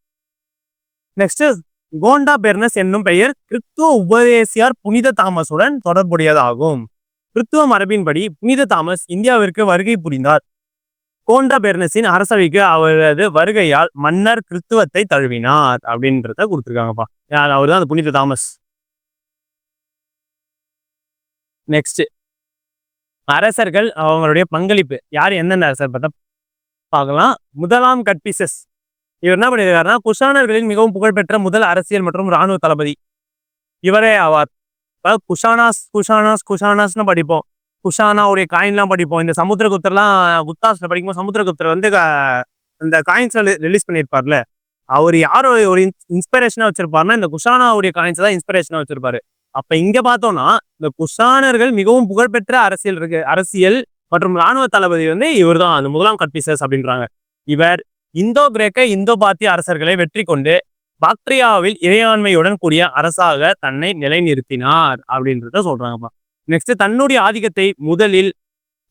A: நெக்ஸ்ட் கோண்டா பெர்னஸ் என்னும் பெயர் கிறிஸ்துவ உபதேசியார் புனித தாமஸுடன் தொடர்புடையதாகும். கிறிஸ்துவ மரபின்படி புனித தாமஸ் இந்தியாவிற்கு வருகை புரிந்தார். கோண்டா பெர்னஸின் அரசவைக்கு அவரது வருகையால் மன்னர் கிறிஸ்துவத்தை தழுவினார் அப்படின்றத கொடுத்துருக்காங்கப்பா. அவர் தான் அந்த புனித தாமஸ். நெக்ஸ்ட் அரசர்கள் அவங்களுடைய பங்களிப்பு. யார் எந்தெந்த அரசர் பார்த்தா பார்க்கலாம். முதலாம் கட்பிசஸ், இவர் என்ன பண்ணியிருக்காருன்னா, குஷானர்களின் மிகவும் புகழ்பெற்ற முதல் அரசியல் மற்றும் இராணுவ தளபதி இவரே ஆவார். குஷானாஸ்னு படிப்போம். குஷானாவுடைய காயின்லாம் படிப்போம். இந்த சமுத்திரகுப்தர்லாம் குப்தாஸ்ல படிக்கும்போது சமுத்திரகுப்தர் வந்து இந்த காயின்ஸ் ரிலீஸ் பண்ணியிருப்பார்ல, அவர் யார் ஒரு இன்ஸ்பிரேஷனா வச்சிருப்பாருன்னா இந்த குஷானாவுடைய காயின்ஸ் தான் இன்ஸ்பிரேஷனா வச்சிருப்பாரு. அப்ப இங்க பார்த்தோம்னா இந்த குஷானர்கள் மிகவும் புகழ்பெற்ற அரசியல் மற்றும் இராணுவ தளபதி வந்து இவர் தான், அந்த முதலாம் கட்பிசஸ் அப்படின்றாங்க. இவர் இந்தோ கிரேக்க இந்தோ பாத்திய அரசர்களை வெற்றி கொண்டு பாக்ட்ரியாவில் இறையாண்மையுடன் கூடிய அரசாக தன்னை நிலைநிறுத்தினார் அப்படின்றத சொல்றாங்கப்பா. நெக்ஸ்ட் தன்னுடைய ஆதிக்கத்தை முதலில்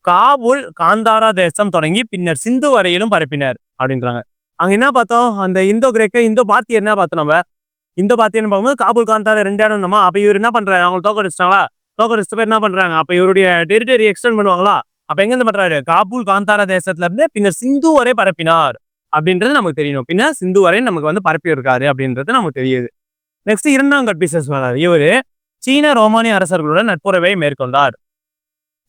A: காபூல், காந்தாரா தேசம் தொடங்கி பின்னர் சிந்து வரையிலும் பரப்பினர் அப்படின்றாங்க. அங்க என்ன பார்த்தோம், அந்த இந்தோ கிரேக்க இந்தோ பாத்தியர் என்ன பார்த்தோம், நம்ம இந்தோ பாத்தியர்னு பார்க்கும்போது காபூல், காந்தாரா 2 இடம் இருந்தோமா. அப்ப இவர் என்ன பண்றாரு, அவங்க தோக்கடிச்சிட்டாங்களா, தோக்கடிச்ச பேர் என்ன பண்றாங்க, அப்ப இவருடைய டெரிட்டரி எக்ஸ்டெண்ட் பண்ணுவாங்களா. அப்ப எங்க இருந்து பண்றாரு, காபூல், காந்தாரா தேசத்துல இருந்து பின்னர் சிந்து வரை பரப்பினார் அப்படின்றது நமக்கு தெரியணும். பின்னர் சிந்து வரை நமக்கு வந்து பரப்பி இருக்காரு அப்படின்றது நமக்கு தெரியுது. நெக்ஸ்ட் 2ஆம் கட்பிசஸ் வராரு. இவரு சீன ரோமானிய அரசர்களுடன் நட்புறவை மேற்கொண்டார்.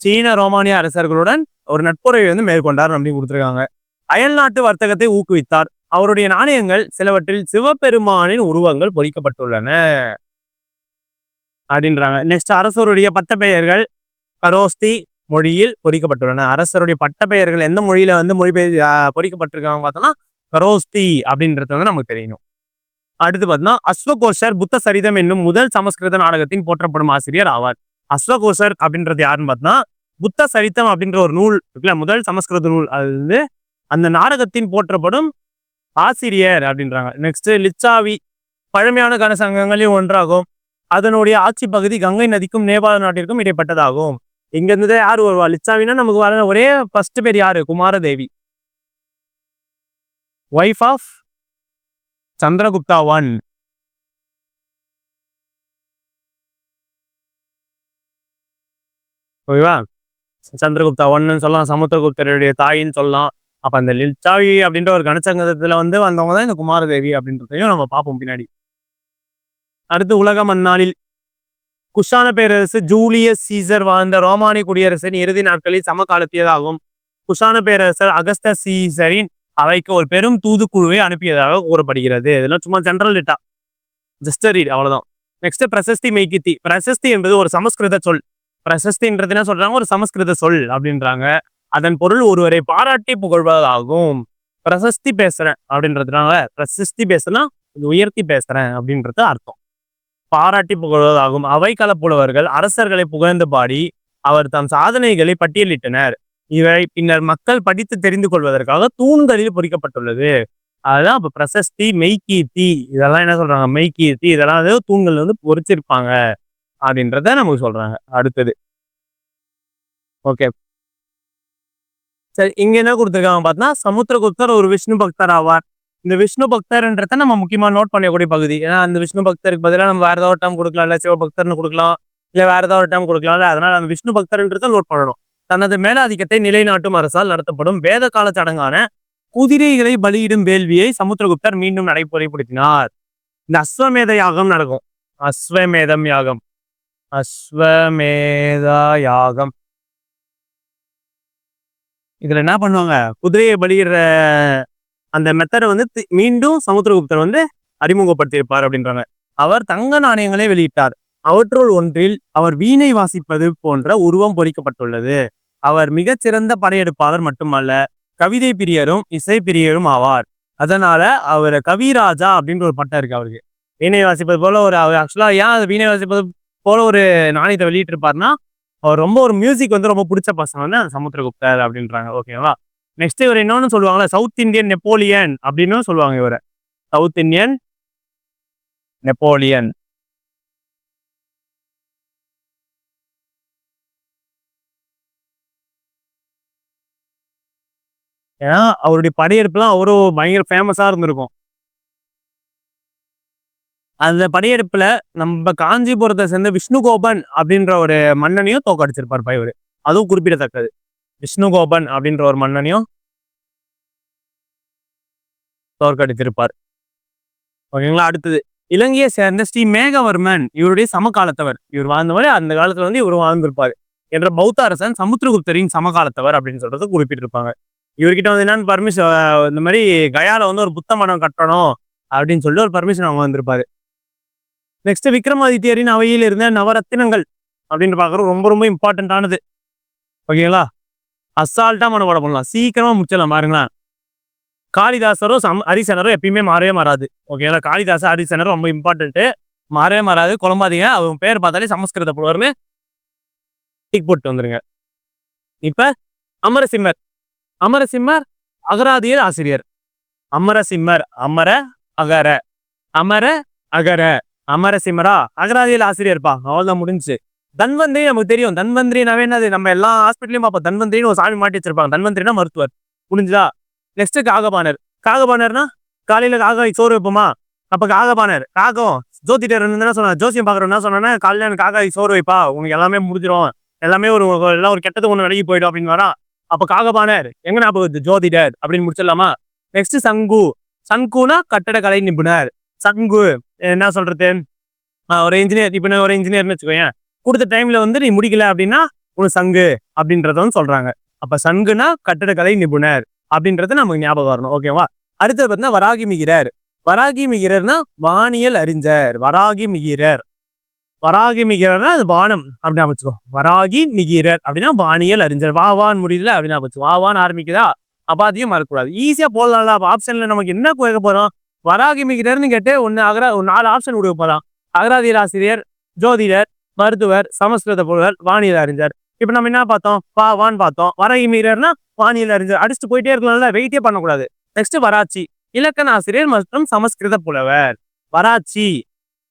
A: சீன ரோமானிய அரசர்களுடன் ஒரு நட்புறவை வந்து மேற்கொண்டார் அப்படின்னு கொடுத்துருக்காங்க. அயல் நாட்டு வர்த்தகத்தை ஊக்குவித்தார். அவருடைய நாணயங்கள் சிலவற்றில் சிவபெருமானின் உருவங்கள் பொறிக்கப்பட்டுள்ளன அப்படின்றாங்க. நெக்ஸ்ட் அரசருடைய பட்டப்பெயர்கள் கரோஸ்தி மொழியில் பொறிக்கப்பட்டுள்ளன. அரசருடைய பட்டப்பெயர்கள் எந்த மொழியில வந்து பொறிக்கப்பட்டிருக்காங்க பார்த்தோம்னா கரோஸ்தி அப்படின்றது வந்து நமக்கு தெரியணும். அடுத்து பார்த்தோம்னா அஸ்வகோஷர் புத்த சரிதம் என்னும் முதல் சமஸ்கிருத நாடகத்தின் போற்றப்படும் ஆசிரியர் ஆவார். அஸ்வகோஷர் அப்படின்றது யாருன்னு பார்த்தோம்னா புத்த சரித்தம் அப்படின்ற ஒரு நூல் இருக்குல்ல, முதல் சமஸ்கிருத நூல், அது வந்து அந்த நாடகத்தின் போற்றப்படும் ஆசிரியர் அப்படின்றாங்க. நெக்ஸ்ட் லிச்சாவி பழமையான கனசங்கங்களில் ஒன்றாகும். அதனுடைய ஆட்சி பகுதி கங்கை நதிக்கும் நேபாள நாட்டிற்கும் இடைப்பட்டதாகும். இங்க இருந்து யாரு வருவா? லிச்சாவினா நமக்கு வர ஒரே ஃபர்ஸ்ட் பேர் யாரு? Kumaradevi, wife of Chandragupta one. ஓகேவா? சந்திரகுப்தா ஒன்னு சொல்லலாம், சமுத்திரகுப்தருடைய தாயின்னு சொல்லலாம். அப்ப அந்த லிச்சாவி அப்படின்ற ஒரு கனசங்கத்துல வந்து வந்தவங்க தான் இந்த குமாரதேவி அப்படின்றதையும் நம்ம பார்ப்போம் பின்னாடி. அடுத்து உலக மன்னாளில் குஷான பேரரசு ஜூலியஸ் சீசர் வாழ்ந்த ரோமானிய குடியரசின் இறுதி நாட்களில் சமகாலத்தியதாகும். குஷான பேரரசர் அகஸ்டஸ் சீசரின் அவைக்கு ஒரு பெரும் தூதுக்குழுவை அனுப்பியதாக கூறப்படுகிறது. இதெல்லாம் சும்மா ஜெனரல் டேட்டா, ஜஸ்ட் ரீட், அவ்வளவுதான். நெக்ஸ்ட் பிரசஸ்தி மெய்கித்தி. பிரசஸ்தி என்பது ஒரு சமஸ்கிருத சொல். பிரசஸ்தின்றது என்ன சொல்றாங்க? ஒரு சமஸ்கிருத சொல் அப்படின்றாங்க. அதன் பொருள் ஒருவரை பாராட்டி புகழ்வதாகும். பிரசஸ்தி பேசுறேன் அப்படின்றதுனால பிரசஸ்தி பேசுனா உயர்த்தி பேசுறேன் அப்படின்றது அர்த்தம். பாராட்டி புகழ்வதாகும். அவை களப்புலவர்கள் அரசர்களை புகழ்ந்து பாடி அவர் தம் சாதனைகளை பட்டியலிட்டனர். இவை பின்னர் மக்கள் படித்து தெரிந்து கொள்வதற்காக தூண்களில் பொறிக்கப்பட்டுள்ளது. அதுதான் இப்ப பிரசஸ்தி, மெய்கீர்த்தி, இதெல்லாம் என்ன சொல்றாங்க? மெய்கீர்த்தி இதெல்லாம் வந்து தூண்கள் வந்து பொறிச்சிருப்பாங்க அப்படின்றத நமக்கு சொல்றாங்க. அடுத்தது ஓகே, சரி, இங்க என்ன கொடுத்துருக்காங்க பார்த்தா சமுத்திரகுப்தர் ஒரு விஷ்ணு பக்தர் ஆவார். இந்த விஷ்ணு பக்தர்ன்றத நம்ம முக்கியமா நோட் பண்ணக்கூடிய பகுதி. ஏன்னா அந்த விஷ்ணு பக்தருக்கு பதிலாக நம்ம வேற ஏதாவது டேம் கொடுக்கலாம், இல்ல சிவபக்தர்னு கொடுக்கலாம், இல்ல வேற ஏதாவது டேம் கொடுக்கலாம். அதனால அந்த விஷ்ணு பக்தர்ன்றத நோட் பண்ணணும். தனது மேலாதிக்கத்தை நிலைநாட்டும் அரசால் நடத்தப்படும் வேத கால சடங்கான குதிரைகளை பலியிடும் வேள்வியை சமுத்திரகுப்தர் மீண்டும் நடைமுறைப்படுத்தினார். இந்த அஸ்வமேத யாகம் நடக்கும். அஸ்வமேதம் யாகம், அஸ்வமேதா யாகம். இதுல என்ன பண்ணுவாங்க? குதிரையை பலியிடுற அந்த மெத்தடை வந்து மீண்டும் சமுத்திரகுப்தர் வந்து அறிமுகப்படுத்தியிருப்பார் அப்படின்றாங்க. அவர் தங்க நாணயங்களை வெளியிட்டார். அவற்றுள் ஒன்றில் அவர் வீணை வாசிப்பது போன்ற உருவம் பொறிக்கப்பட்டுள்ளது. அவர் மிகச்சிறந்த படையெடுப்பாளர் மட்டுமல்ல, கவிதை பிரியரும் இசை பிரியரும் ஆவார். அதனால அவர் கவிராஜா அப்படின்ற ஒரு பட்டம் இருக்கு அவருக்கு. வீணை வாசிப்பது போல ஒரு ஆக்சுவலா ஏன் வீணை வாசிப்பது போல ஒரு நாணயத்தை வெளியிட்டு இருப்பாருன்னா, அவர் ரொம்ப ஒரு மியூசிக் வந்து ரொம்ப பிடிச்ச பசங்க வந்து சமுத்திரகுப்தர் அப்படின்றாங்க. ஓகேவா? நெக்ஸ்ட் இவர் இன்னொன்னு சொல்லுவாங்களா, சவுத் இந்தியன் நெப்போலியன் அப்படின்னு சொல்லுவாங்க இவரை. South Indian Napoleon. ஏன்னா அவருடைய படையெடுப்புலாம் அவரும் பயங்கர ஃபேமஸா இருந்திருக்கும். அந்த படையெடுப்புல நம்ம காஞ்சிபுரத்தை சேர்ந்த விஷ்ணுகோபன் அப்படின்ற ஒரு மன்னனையும் தோக்கடிச்சிருப்பார் இவரு. அதுவும் குறிப்பிடத்தக்கது. விஷ்ணுகோபன் அப்படின்ற ஒரு மன்னனையும் தோற்கடித்திருப்பார். ஓகேங்களா? அடுத்தது இலங்கையை சேர்ந்த ஸ்ரீ மேகவர்மன், இவருடைய சமகாலத்தவர். இவர் வாழ்ந்தவரை அந்த காலத்துல வந்து இவர் வாழ்ந்திருப்பாரு என்ற பௌத்த அரசன் சமுத்திரகுப்தரின் சமகாலத்தவர் அப்படின்னு சொல்றது குறிப்பிட்டிருப்பாங்க. இவர்கிட்ட வந்து என்னன்னு பர்மிஷன், இந்த மாதிரி கயால வந்து ஒரு புத்த மடம் கட்டணும் அப்படின்னு சொல்லிட்டு ஒரு பர்மிஷன் அவங்க வந்திருப்பாரு. நெக்ஸ்ட் விக்ரமாதித்யரின் அவையில் இருந்த நவரத்தினங்கள் அப்படின்னு பாக்குறது ரொம்ப ரொம்ப இம்பார்ட்டன்டானது. ஓகேங்களா? அசால்ட்டா மனப்பாடம் பண்ணலாம், சீக்கிரமா முடிச்சிடலாம். பாருங்களேன், காளிதாசரும் ஹரிசனரும் எப்பயுமே மாறவே மாறாது. ஓகேங்களா? காளிதாச ஹரிசனர் ரொம்ப இம்பார்ட்டன்ட், மாறவே மாறாது. குழம்பாதீங்க. அவங்க பேர் பார்த்தாலே சமஸ்கிருத புலவர்னு டிக் போட்டு வந்துருங்க. இப்ப அமரசிம்மர். அமரசிம்மர் அகராதியர் ஆசிரியர். அமரசிம்மர், அமர அகர, அமர அகர, அமரசிம்மரா அகராதியல் ஆசிரியர்ப்பா. அவ்வளவுதான், முடிஞ்சு. தன்வந்திரி நமக்கு தெரியும். தன்வந்திரினாவே என்னது? நம்ம எல்லா ஹாஸ்பிட்டலையும் பார்ப்போம். தன்வந்திரின்னு ஒரு சாமி மாட்டி வச்சிருப்பாங்க. தன்வந்திரினா மருத்துவர். முடிஞ்சுதா? நெக்ஸ்ட் காகபாணர். காகபாணர்னா காலையில காக சோறு வைப்போமா? அப்ப காகபாணர், காகம் ஜோதிடர் என்ன சொன்னா, ஜோசியம் பாக்குறோம் என்ன சொன்னா, காலையில காக சோறு வைப்பா, உனக்கு எல்லாமே முடிஞ்சிடும், எல்லாமே எல்லாம் ஒரு கெட்டது ஒண்ணு விலகி போயிடும் அப்படின்னு வரா. அப்ப காகபாணர் எங்க ஞாபகம்? ஜோதிடர் அப்படின்னு முடிச்சிடலாமா? நெக்ஸ்ட் சங்கு. சங்குனா கட்டடக்கலை நிபுணர். சங்கு என்ன சொல்றது? ஒரு இன்ஜினியர். இப்ப ஒரு இன்ஜினியர்னு வச்சுக்கோங்க, கொடுத்த டைம்ல வந்து நீ முடிக்கல அப்படின்னா உனக்கு சங்கு அப்படின்றத சொல்றாங்க. அப்ப சங்குனா கட்டடக்கலை நிபுணர் அப்படின்றது நமக்கு ஞாபகம் வரணும். ஓகேவா? அடுத்தது பார்த்தீங்கன்னா வராகி மிகிரர். வராகி மிகிரர்னா வானியல் அறிஞர். வராகி மிகிரர். வராகி மிகிரர்னா அது வானம் அப்படின்னு வச்சுக்கோ. வராகி மிகிரர் அப்படின்னா வானியல் அறிஞர். வாவான் முடியல அப்படின்னு வச்சுக்கோ. வாவான் ஆரம்பிக்குதா அப்ப அதையும் மறக்கக்கூடாது. ஈஸியா போடலாம்ல. ஆப்ஷன்ல நமக்கு என்ன கேட்க போறோம்? வராகி மிகிரர்னு கேட்டு ஒரு 4 ஆப்ஷன் கொடுக்க போறோம். அகராதியல் ஆசிரியர், ஜோதிடர், மருத்துவர், சமஸ்கிருத புலவர், வானியல் அறிஞர். இப்ப நம்ம என்ன பார்த்தோம்? வாவான்னு பார்த்தோம். வராகி மிகிரர்னா வானியல் அறிஞர். அடிச்சுட்டு போயிட்டே இருக்கலாம்ல, வெயிட்டே பண்ணக்கூடாது. நெக்ஸ்ட் வராச்சி, இலக்கண ஆசிரியர் மற்றும் சமஸ்கிருத புலவர். வராச்சி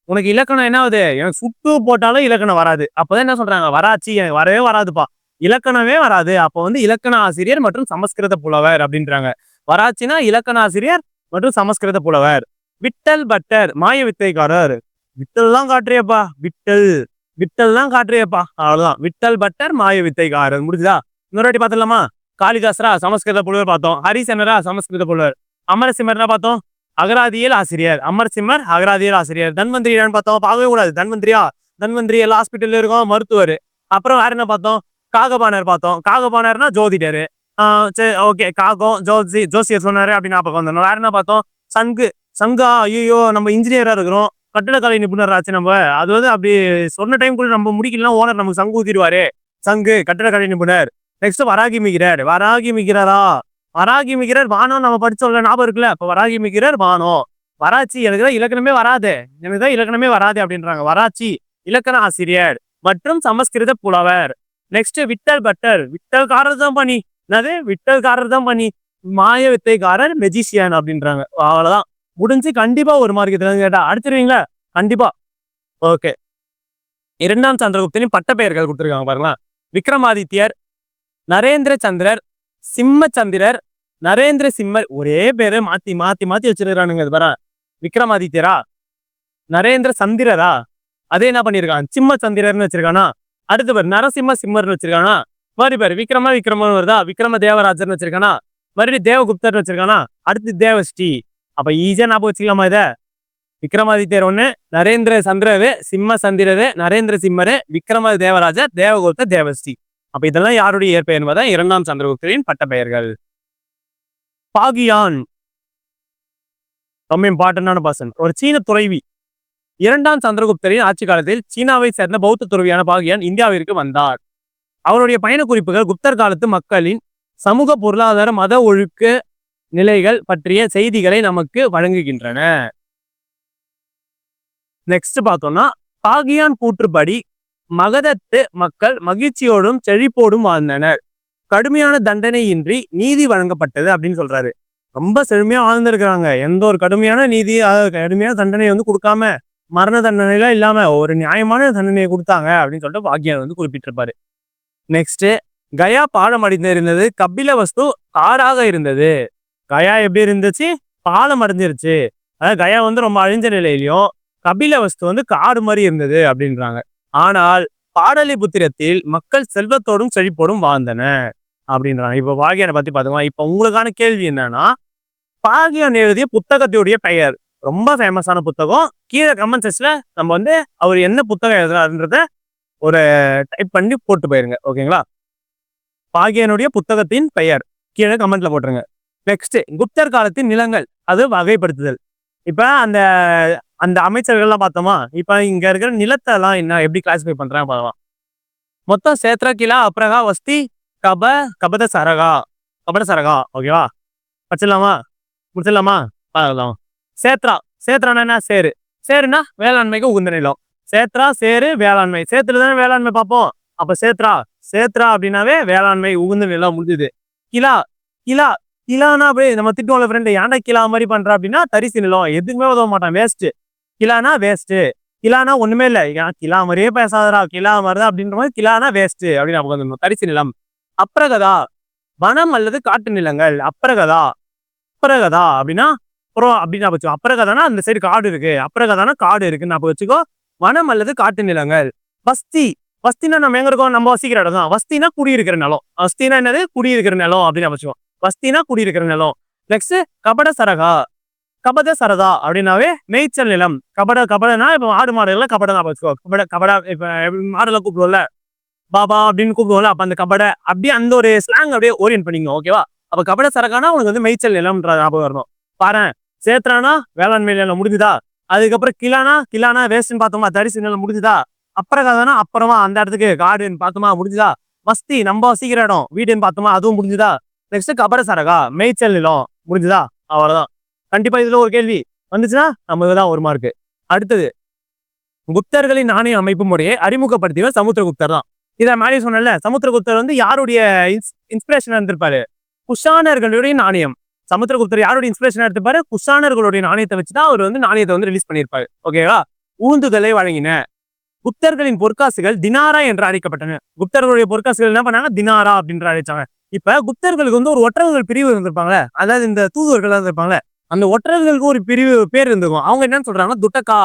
A: உனக்கு இலக்கணம் என்ன ஆகுது? எனக்கு சுட்டு போட்டாலும் இலக்கணம் வராது. அப்பதான் என்ன சொல்றாங்க? வராச்சி எனக்கு வரவே வராதுப்பா, இலக்கணமே வராது. அப்போ வந்து இலக்கண ஆசிரியர் மற்றும் சமஸ்கிருத புலவர் அப்படின்றாங்க. வராச்சினா இலக்கண ஆசிரியர் மற்றும் சமஸ்கிருத புலவர். விட்டல் பட்டர் மாய வித்தைக்காரர். விட்டல் தான் காட்டுறியப்பா, விட்டல் விட்டல் தான் காட்டுறியப்பா, அவ்வளவுதான். விட்டல் பட்டர் மாய வித்தைக்காரர். முடிஞ்சுதா? இன்னொரு வாட்டி பார்த்துலாமா? காளிதாசரா சமஸ்கிருத புலவர் பார்த்தோம். ஹரிசனரா சமஸ்கிருத புலவர். அமரசிம்மர்னா பார்த்தோம், அகராதியல் ஆசிரியர். அமர்சிம்மர் அகராதியல் ஆசிரியர். தன்வந்திரி பார்த்தோம், பார்க்கவே கூடாது. தன்வந்திரியா? தன்வந்திரி எல்லா ஹாஸ்பிட்டல்ல இருக்கும், மருத்துவர். அப்புறம் வேற என்ன பார்த்தோம்? காகபாணர் பார்த்தோம். காகபாணர்னா ஜோதிடரு. சரி, ஓகே. காகம் ஜோசியர் சொன்னாரு அப்படின்னு ஞாபகம் வந்துடணும். வேற என்ன பார்த்தோம்? சங்கு. சங்கா? ஐயோ, நம்ம இன்ஜினியரா இருக்கிறோம், கட்டிடக்கலை நிபுணர் ஆச்சு நம்ம. அது வந்து அப்படி சொன்ன டைம் கூட நம்ம முடிக்கலாம், ஓனர் நமக்கு சங்கு ஊத்திடுவாரு. சங்கு கட்டிடக்கலை நிபுணர். நெக்ஸ்ட் வராகி மிகிரர். வராகி மிகிரரா? வராகி மிகிரர் வானம் நம்ம படிச்சோம்ல, ஞாபகம் இருக்குல்ல? அப்ப வராகி மிகிரர் வானம். வராச்சி எனக்கு தான் இலக்கணமே வராது, எனக்கு தான் இலக்கணமே வராது அப்படின்றாங்க. வராச்சி இலக்கண ஆசிரியர் மற்றும் சமஸ்கிருத புலவர். Next Vittal butter. விட்டல்காரர் தான் பண்ணி, என்னது விட்டல்காரர் தான் பண்ணி, மாய வித்தைக்காரர், மெஜிஷியன் அப்படின்றாங்க. அவ்வளவுதான் முடிஞ்சு. கண்டிப்பா ஒரு மார்க் இதுல கேட்டா அடிச்சிருவீங்களா? கண்டிப்பா. ஓகே. 2ஆம் சந்திரகுப்தனின் பட்ட பெயர்கள் கொடுத்துருக்காங்க பாருங்களா. விக்ரமாதித்யர், நரேந்திர சந்திரர், சிம்மச்சந்திரர், நரேந்திர சிம்மர். ஒரே பேரை மாத்தி மாத்தி மாத்தி வச்சிருக்கானுங்க. இது பாரு, விக்ரமாதித்யரா, நரேந்திர சந்திரரா, அதே என்ன பண்ணிருக்கான்? சிம்ம சந்திரர்னு வச்சிருக்கானா. அடுத்து பேர் நரசிம்ம சிம்மர்னு வச்சிருக்கானா. மறுபேர் விக்ரமன் வருதா, விக்ரம தேவராஜர்னு வச்சிருக்கானா. மறுபடியும் தேவகுப்தர் வச்சிருக்கானா. அடுத்து தேவஸ்ரீ. அப்ப ஈஸியா ஞாபகம் வச்சுக்கலாமா இத? விக்ரமாதித்யர் 1, நரேந்திர சந்திரரு, சிம்ம சந்திரரு, நரேந்திர சிம்மரு, விக்ரம தேவராஜர், தேவகுப்த, தேவஸ்ரீ. அப்ப இதெல்லாம் யாருடைய இயற்பெயர் என்பதா 2ஆம் சந்திரகுப்தரின் பட்ட பெயர்கள். பாகியான் ரொம்ப இம்பார்ட்டன்டான பர்சன், ஒரு சீன துறவி. 2ஆம் சந்திரகுப்தரின் ஆட்சி காலத்தில் சீனாவை சேர்ந்த பௌத்த துறவியான பாகியான் இந்தியாவிற்கு வந்தார். அவருடைய பயண குறிப்புகள் குப்தர் காலத்து மக்களின் சமூக, பொருளாதார, மத ஒழுக்க நிலைகள் பற்றிய செய்திகளை நமக்கு வழங்குகின்றன. நெக்ஸ்ட் பார்த்தோம்னா, பாகியான் கூற்றுப்படி மகதத்து மக்கள் மகிழ்ச்சியோடும் செழிப்போடும் வாழ்ந்தனர். கடுமையான தண்டனையின்றி நீதி வழங்கப்பட்டது அப்படின்னு சொல்றாரு. ரொம்ப செழுமையா வாழ்ந்திருக்கிறாங்க. எந்த ஒரு கடுமையான நீதி, கடுமையான தண்டனை வந்து கொடுக்காம, மரண தண்டனைலாம் இல்லாம ஒரு நியாயமான தண்டனையை கொடுத்தாங்க அப்படின்னு சொல்லிட்டு பாக்கியான் வந்து குறிப்பிட்டிருப்பாரு. நெக்ஸ்ட், கயா பாலம் அடைந்திருந்தது, கபில வஸ்து காடாக இருந்தது. கயா எப்படி இருந்துச்சு? பாலம் அடைஞ்சிருச்சு. அதாவது கயா வந்து ரொம்ப அழிஞ்ச நிலையிலையும், கபில வஸ்து வந்து காடு மாதிரி இருந்தது அப்படின்றாங்க. ஆனால் பாடலிபுத்திரத்தில் மக்கள் செல்வத்தோடும் செழிப்போடும் வாழ்ந்தன அப்படின்றாங்க. இப்ப பாகியானை பத்தி பாத்துக்கலாம். இப்ப உங்களுக்கான கேள்வி என்னன்னா, பாகியான் எழுதிய புத்தகத்துடைய பெயர். ரொம்ப ஃபேமஸான புத்தகம். கீழே கமெண்ட் செக்ஷன்ல நம்ம வந்து அவர் என்ன புத்தகம் எழுதுறாருன்றத ஒரு டைப் பண்ணி போட்டு போயிருங்க. ஓகேங்களா? பாகியானுடைய புத்தகத்தின் பெயர் கீழே கமெண்ட்ல போட்டுருங்க. நெக்ஸ்ட், குப்தர் காலத்தின் நிலங்கள், அது வகைப்படுத்துதல். இப்ப அந்த அந்த அமைச்சர்கள்லாம் பார்த்தோமா, இப்ப இங்க இருக்கிற நிலத்தை எல்லாம் என்ன எப்படி கிளாசிஃபை பண்றாங்க பார்க்கலாம். மொத்தம் சேத்ரா, கிலா, அப்ரகா, வஸ்தி, கபத சரகா. ஓகேவா? படிச்சிடலாமா? முடிச்சிடலாமா? பார்க்கலாம். சேத்ரா. சேத்ரானா என்ன? சேரு. சேருனா வேளாண்மைக்கு உகந்த நிலம். சேத்ரா, சேரு, வேளாண்மை. சேத்துல தானே வேளாண்மை பார்ப்போம். அப்ப சேத்ரா அப்படின்னாவே வேளாண்மை உகந்த நிலம் முடிஞ்சுது. கிலா. கிலானா அப்படியே நம்ம திட்டுவோம்ல ஃப்ரெண்டு, ஏன்டா கிலா மாதிரி பண்ற அப்படின்னா, தரிசு நிலம், எதுக்குமே உதவ மாட்டான், வேஸ்ட். கிலானா வேஸ்ட். கிலானா ஒண்ணுமே இல்லை, கிலா மாதிரியே பேசாதரா, கிலா மாதிரிதான் அப்படின்ற மாதிரி, கிலானா வேஸ்ட் அப்படின்னு நமக்கு வந்துடணும். தரிசு நிலம். அப்ரகதா, வனம் அல்லது காட்டு நிலங்கள். அப்ரகதா அப்படின்னா அப்படின்னு நான் வச்சுக்கோ. அப்ரகதானா அந்த சைடு காடு இருக்கு, அப்ரகதானா காடு இருக்குன்னு நான் வச்சுக்கோ. வனம் அல்லது காட்டு நிலங்கள். வஸ்தினா நம்ம எங்க இருக்கோம்? நம்ம வசிக்கிற இடம் தான். வஸ்தினா குடியிருக்கிற நிலம். வஸ்தினா என்னது? குடியிருக்கிற நிலம் அப்படின்னு வச்சுக்கோ. வஸ்தினா குடியிருக்கிற நிலம். நெக்ஸ்ட், கபட சரதா அப்படின்னாவே மேய்ச்சல் நிலம். கபடனா இப்ப ஆடு மாடுகள்லாம் கபடா வச்சுக்கோ. கபடா இப்ப மாடுல கூப்பிடுவோம்ல, பாபா அப்படின்னு கூப்பிடுவோம்ல, அப்ப அந்த கபட அப்படியே அந்த ஒரு ஸ்லாங் அப்படியே ஓரியன்ட் பண்ணிக்கணும். ஓகேவா? அப்ப கபட சரக்கானா உனக்கு வந்து மேய்ச்சல் நிலம்ன்ற ஞாபகம் வரணும். பாரேன், சேத்ரானா வேளாண்மை நிலம் முடிஞ்சுதா? அதுக்கப்புறம் கிலானா வேஸ்ட்ன்னு பார்த்தோமா, தரிசு நிலம் முடிஞ்சுதா? அப்புறம் அப்புறமா அந்த இடத்துக்கு காடுன்னு பார்த்தோமா, முடிஞ்சுதா? மஸ்தி நம்ம வசிக்கிற இடம் வீடுன்னு பார்த்தோமா, அதுவும் முடிஞ்சுதா? நெக்ஸ்ட் கபட சரகா மேய்ச்சல் நிலம் முடிஞ்சுதா? அவ்வளவுதான். கண்டிப்பா இதுல ஒரு கேள்வி வந்துச்சுன்னா நம்ம இதுதான் 1 மார்க். அடுத்தது, குப்தர்களின் நாணய அமைப்பு முறையை அறிமுகப்படுத்தியவர் சமுத்திரகுப்தர் தான். இதை மாதிரி சொன்னல, சமுத்திரகுப்தர் வந்து யாருடைய இன்ஸ்பிரேஷன் இருந்திருப்பாரு? குஷானர்களுடைய நாணயம். சமுத்திரகுப்தர் யாருடைய இன்ஸ்பிரேஷன் எடுத்துப்பாரு? குஷானர்களுடைய நாணயத்தை வச்சுதான் அவர் வந்து நாணயத்தை வந்து ரிலீஸ் பண்ணியிருப்பாரு. ஓகேவா? ஊந்துதலை வழங்கின குப்தர்களின் பொற்காசுகள் தினாரா என்று அழைக்கப்பட்டன. குப்தர்களுடைய பொற்காசுகள் என்ன பண்ணாங்க? தினாரா அப்படின்ற அழைச்சாங்க. இப்ப குப்தர்களுக்கு வந்து ஒரு ஒற்றர்கள் பிரிவு இருந்திருப்பாங்களே, அதாவது இந்த தூதுவர்கள் இருந்திருப்பாங்களே, அந்த ஒற்றர்களுக்கு ஒரு பிரிவு பேர் இருந்திருக்கும். அவங்க என்னன்னு சொல்றாங்கன்னா துட்டகா,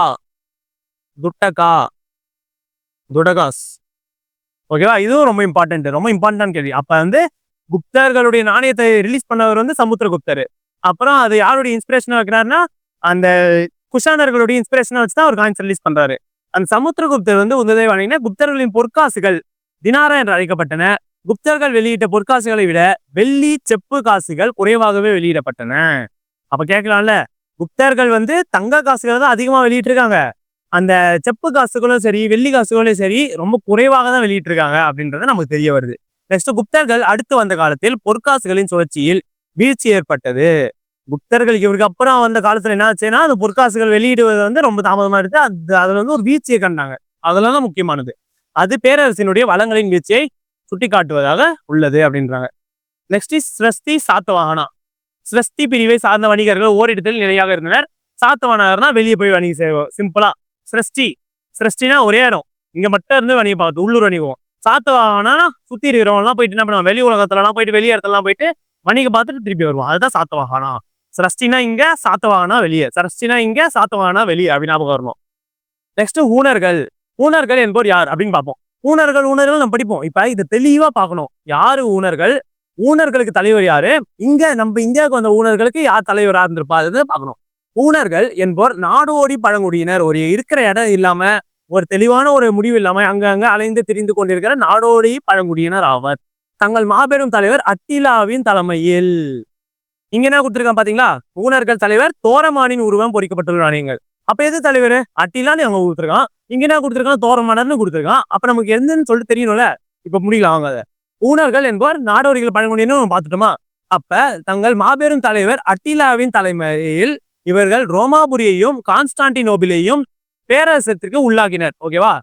A: துட்டகா, துடகாஸ். ஓகேவா? இதுவும் ரொம்ப இம்பார்ட்டன்ட் கேள்வி. அப்ப வந்து குப்தர்களுடைய நாணயத்தை ரிலீஸ் பண்ணவர் வந்து சமுத்திரகுப்தர். அப்புறம் அது யாருடைய இன்ஸ்பிரேஷனா வைக்கிறாருன்னா, அந்த குஷானர்களுடைய இன்ஸ்பிரேஷனா வச்சுதான் அவர் காயின்ஸ் ரிலீஸ் பண்றாரு. அந்த சமுத்திரகுப்தர் வந்து உதவி வழங்கின குப்தர்களின் பொற்காசுகள் தினாரா என்று அழைக்கப்பட்டன. குப்தர்கள் வெளியிட்ட பொற்காசுகளை விட வெள்ளி செப்பு காசுகள் குறைவாகவே வெளியிடப்பட்டன. அப்ப கேட்கலாம்ல, குப்தர்கள் வந்து தங்க காசுகளை தான் அதிகமா வெளியிட்டு இருக்காங்க, அந்த செப்பு காசுகளும் சரி வெள்ளி காசுகளும் சரி ரொம்ப குறைவாக தான் வெளியிட்டு இருக்காங்க அப்படின்றது நமக்கு தெரிய வருது. நெக்ஸ்ட், குப்தர்கள் அடுத்து வந்த காலத்தில் பொற்காசுகளின் சுழற்சியில் வீழ்ச்சி ஏற்பட்டது. குப்தர்கள் இவருக்கு அப்புறம் வந்த காலத்துல என்ன ஆச்சுன்னா, அந்த பொற்காசுகள் வெளியிடுவது வந்து ரொம்ப தாமதமா எடுத்து அதுல வந்து ஒரு வீழ்ச்சியை கண்டாங்க. அதெல்லாம் தான் முக்கியமானது. அது பேரரசினுடைய வளங்களின் வீழ்ச்சியை சுட்டி காட்டுவதாக உள்ளது அப்படின்றாங்க. நெக்ஸ்ட் ஸ்ரஸ்தி சாத்தவாகனா. ஸ்ரஸ்தி பிரிவை சார்ந்த வணிகர்கள் ஓரிடத்தில் நிலையாக இருந்தனர். சாத்தவாகனா வெளியே போய் வணிகம் செய்வோம். சிம்பிளா ஸ்ரஸ்டினா ஒரே இடம், இங்க மட்டும் இருந்து வணிகம் பார்த்து உள்ளூர் வணிகம். சாத்தவாகனா சுத்தி இருக்கிறவங்கலாம் போயிட்டு என்ன பண்ணுவாங்க, வெளி உலகத்துலலாம் போயிட்டு வெளியே இடத்துலலாம் போயிட்டு வணிகம் பார்த்துட்டு திருப்பி வருவோம். அதுதான் சாத்தவாகனா. ஸ்ரஸ்டினா இங்க, சாத்தவாகனா வெளியே. சரஸ்டினா இங்க, சாத்தவாகனா வெளியே அப்படி ஞாபகம் வரணும். நெக்ஸ்ட், ஊனர்கள். ஊனர்கள் என்போர் யார் அப்படின்னு பார்ப்போம். ஊனர்கள் நம்ம படிப்போம். இப்ப இதை தெளிவா பார்க்கணும். யாரு ஊனர்கள், ஊனர்களுக்கு தலைவர் யாரு, இங்க நம்ம இந்தியாவுக்கு வந்த ஊனர்களுக்கு யார் தலைவரா இருந்திருப்பா பார்க்கணும். ஊனர்கள் என்போர் நாடோடி பழங்குடியினர். ஒரு இருக்கிற இடம் இல்லாம, ஒரு தெளிவான ஒரு முடிவு இல்லாம அங்கங்க அலைந்து திரிந்து கொண்டிருக்கிற நாடோடி பழங்குடியினர் ஆவர். தங்கள் மாபெரும் தலைவர் அட்டிலாவின் தலைமையில். இங்க என்ன கொடுத்திருக்கான் பாத்தீங்களா? ஊனர்கள் தலைவர் தோரமானின் உருவம் பொறிக்கப்பட்டுள்ள நாணயங்கள். அப்ப எது தலைவர்? அட்டிலான்னு அவங்க கொடுத்துருக்கான். இங்க என்ன கொடுத்துருக்கான்? தோரமானர்னு கொடுத்துருக்கான். அப்ப நமக்கு என்னன்னு சொல்லிட்டு தெரியணும்ல. இப்ப முடியல அவங்க. ஊனர்கள் என்பவர் நாடோடிகள் பழங்குடியினர் பார்த்துட்டோமா? அப்ப தங்கள் மாபெரும் தலைவர் அட்டிலாவின் தலைமையில் இவர்கள் ரோமாபுரியையும் கான்ஸ்டான்டினோபிளையும் பேரரசத்திற்கு உள்ளாக்கினர். ஓகேவா?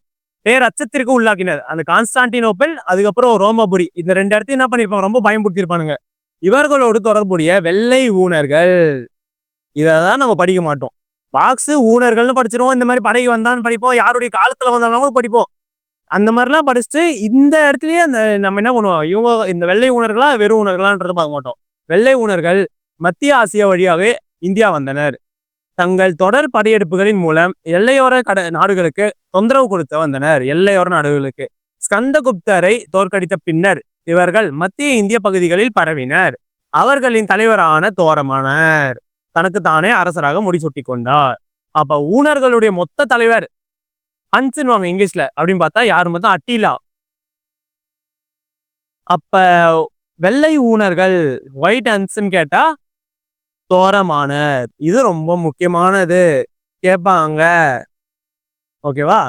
A: பேரச்சத்திற்கு உள்ளாக்கினர். அந்த கான்ஸ்டான்டினோபிள், அதுக்கப்புறம் ரோமாபுரி, இந்த 2 இடத்தையும் என்ன பண்ணிருப்பாங்க, ரொம்ப பயன்படுத்தியிருப்பானுங்க. இவர்களோடு தொடர்புடைய வெள்ளை ஊனர்கள். இதான் நம்ம படிக்க மாட்டோம். பாக்ஸ் ஊனர்கள்னு படிச்சிருவோம், இந்த மாதிரி படைக்கு வந்தான்னு படிப்போம், யாருடைய காலத்துல வந்தாலும் படிப்போம். அந்த மாதிரிலாம் படிச்சுட்டு இந்த இடத்துலயே அந்த நம்ம என்ன பண்ணுவோம், இவங்க இந்த வெள்ளை ஊனர்களா வெறும் ஊனர்களான்றதை பார்க்க மாட்டோம். வெள்ளை ஊனர்கள் மத்திய ஆசியா வழியாகவே இந்தியா வந்தனர். தங்கள் தொடர் படையெடுப்புகளின் மூலம் எல்லையோர நாடுகளுக்கு தொந்தரவு கொடுத்து வந்தனர். எல்லையோர நாடுகளுக்கு ஸ்கந்தகுப்தரை தோற்கடித்த பின்னர் இவர்கள் மத்திய இந்திய பகுதிகளில் பரவினர். அவர்களின் தலைவரான தோரமானர் தனக்கு தானே அரசராக முடிசூட்டி கொண்டார். அப்ப ஊனர்களுடைய மொத்த தலைவர் ஹன்ஸ்னுவாங்க இங்கிலீஷ்ல, அப்படின்னு பார்த்தா யாரு மொத்தம்? அட்டிலா. அப்ப வெள்ளை ஊனர்கள் ஒயிட் ஹன்ஸ்ன்னு கேட்டா தோரமானர். இது ரொம்ப முக்கியமானது, கேட்பாங்க. ஓகேவா?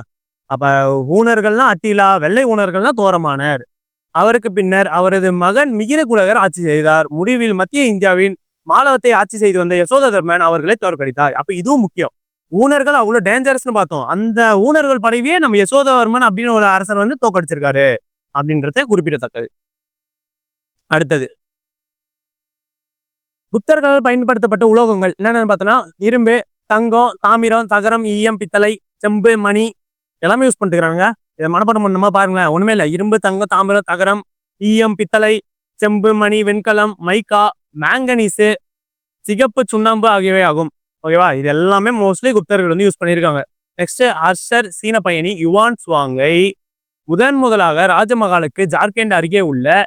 A: அப்ப ஊனர்கள்னா அட்டிலா, வெள்ளை ஊனர்கள்னா தோரமானர். அவருக்கு பின்னர் அவரது மகன் மிகிரகுலகர் ஆட்சி செய்தார். முடிவில் மத்திய இந்தியாவின் மாலவத்தை ஆட்சி செய்து வந்த யசோதர்மன் அவர்களை தோற்கடித்தார். அப்ப இதுவும் முக்கியம். ஊனர்கள் அவ்வளவு டேஞ்சரஸ்னு பார்த்தோம். அந்த ஊனர்கள் படையே நம்ம யசோதவர்மன் அப்படின்னு ஒரு அரசர் வந்து தோற்கடிச்சிருக்காரு அப்படின்றத குறிப்பிடத்தக்கது. அடுத்தது, புத்தர்கள் பயன்படுத்தப்பட்ட உலோகங்கள் என்னென்னு பார்த்தோம்னா, இரும்பு, தங்கம், தாமிரம், தகரம், ஈயம், பித்தளை, செம்பு, மணி எல்லாமே யூஸ் பண்ணிட்டுருக்காங்க. இதை மனப்பாடம் பண்ணுமா பாருங்களேன். ஒண்ணுமே இல்லை. இரும்பு, தங்கம், தாமிரம், தகரம், ஈயம், பித்தளை, செம்பு, மணி, வெண்கலம், மைக்கா, மேங்கனீஸு, சிகப்பு சுண்ணாம்பு ஆகியவை ஆகும். ஓகேவா? இது எல்லாமே மோஸ்ட்லி குப்தர்கள் வந்து யூஸ் பண்ணியிருக்காங்க. நெக்ஸ்ட், அர்ஷர் சீன பயணி யுவான் சுவாங்கை முதலாக ராஜமகாலுக்கு ஜார்க்கண்ட் அருகே உள்ள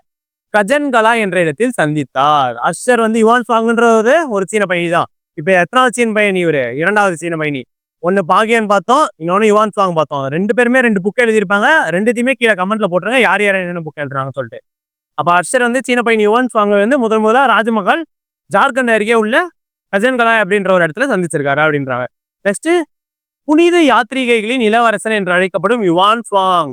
A: கஜன்கலா என்ற இடத்தில் சந்தித்தார். அர்ஷர் வந்து யுவான் சுவாங்ன்றது ஒரு சீன பயணி தான். இப்ப எத்தனாவது சீன பயணி? இவரு 2வது சீன பயணி. ஒன்னு பாகியன் பார்த்தோம், இன்னொன்னு யுவான் சாங் பார்த்தோம். 2 பேருமே 2 புக் எழுதியிருப்பாங்க. 2த்தையுமே கீழே கமெண்ட்ல போட்டுருங்க யார் யார் என்னென்ன புக் எழுதுறாங்கன்னு சொல்லிட்டு. அப்ப ஹர்ஷர் வந்து சீன பையன் யுவான் சாங் வந்து முதலா ராஜ்மஹால் ஜார்க்கண்ட் அருகே உள்ள கஜன்கலாய் அப்படின்ற ஒரு இடத்துல சந்திச்சிருக்காரு அப்படின்றாங்க. நெக்ஸ்ட் புனித யாத்ரீகைகளின் இளவரசன் என்று அழைக்கப்படும் யுவான் சாங்.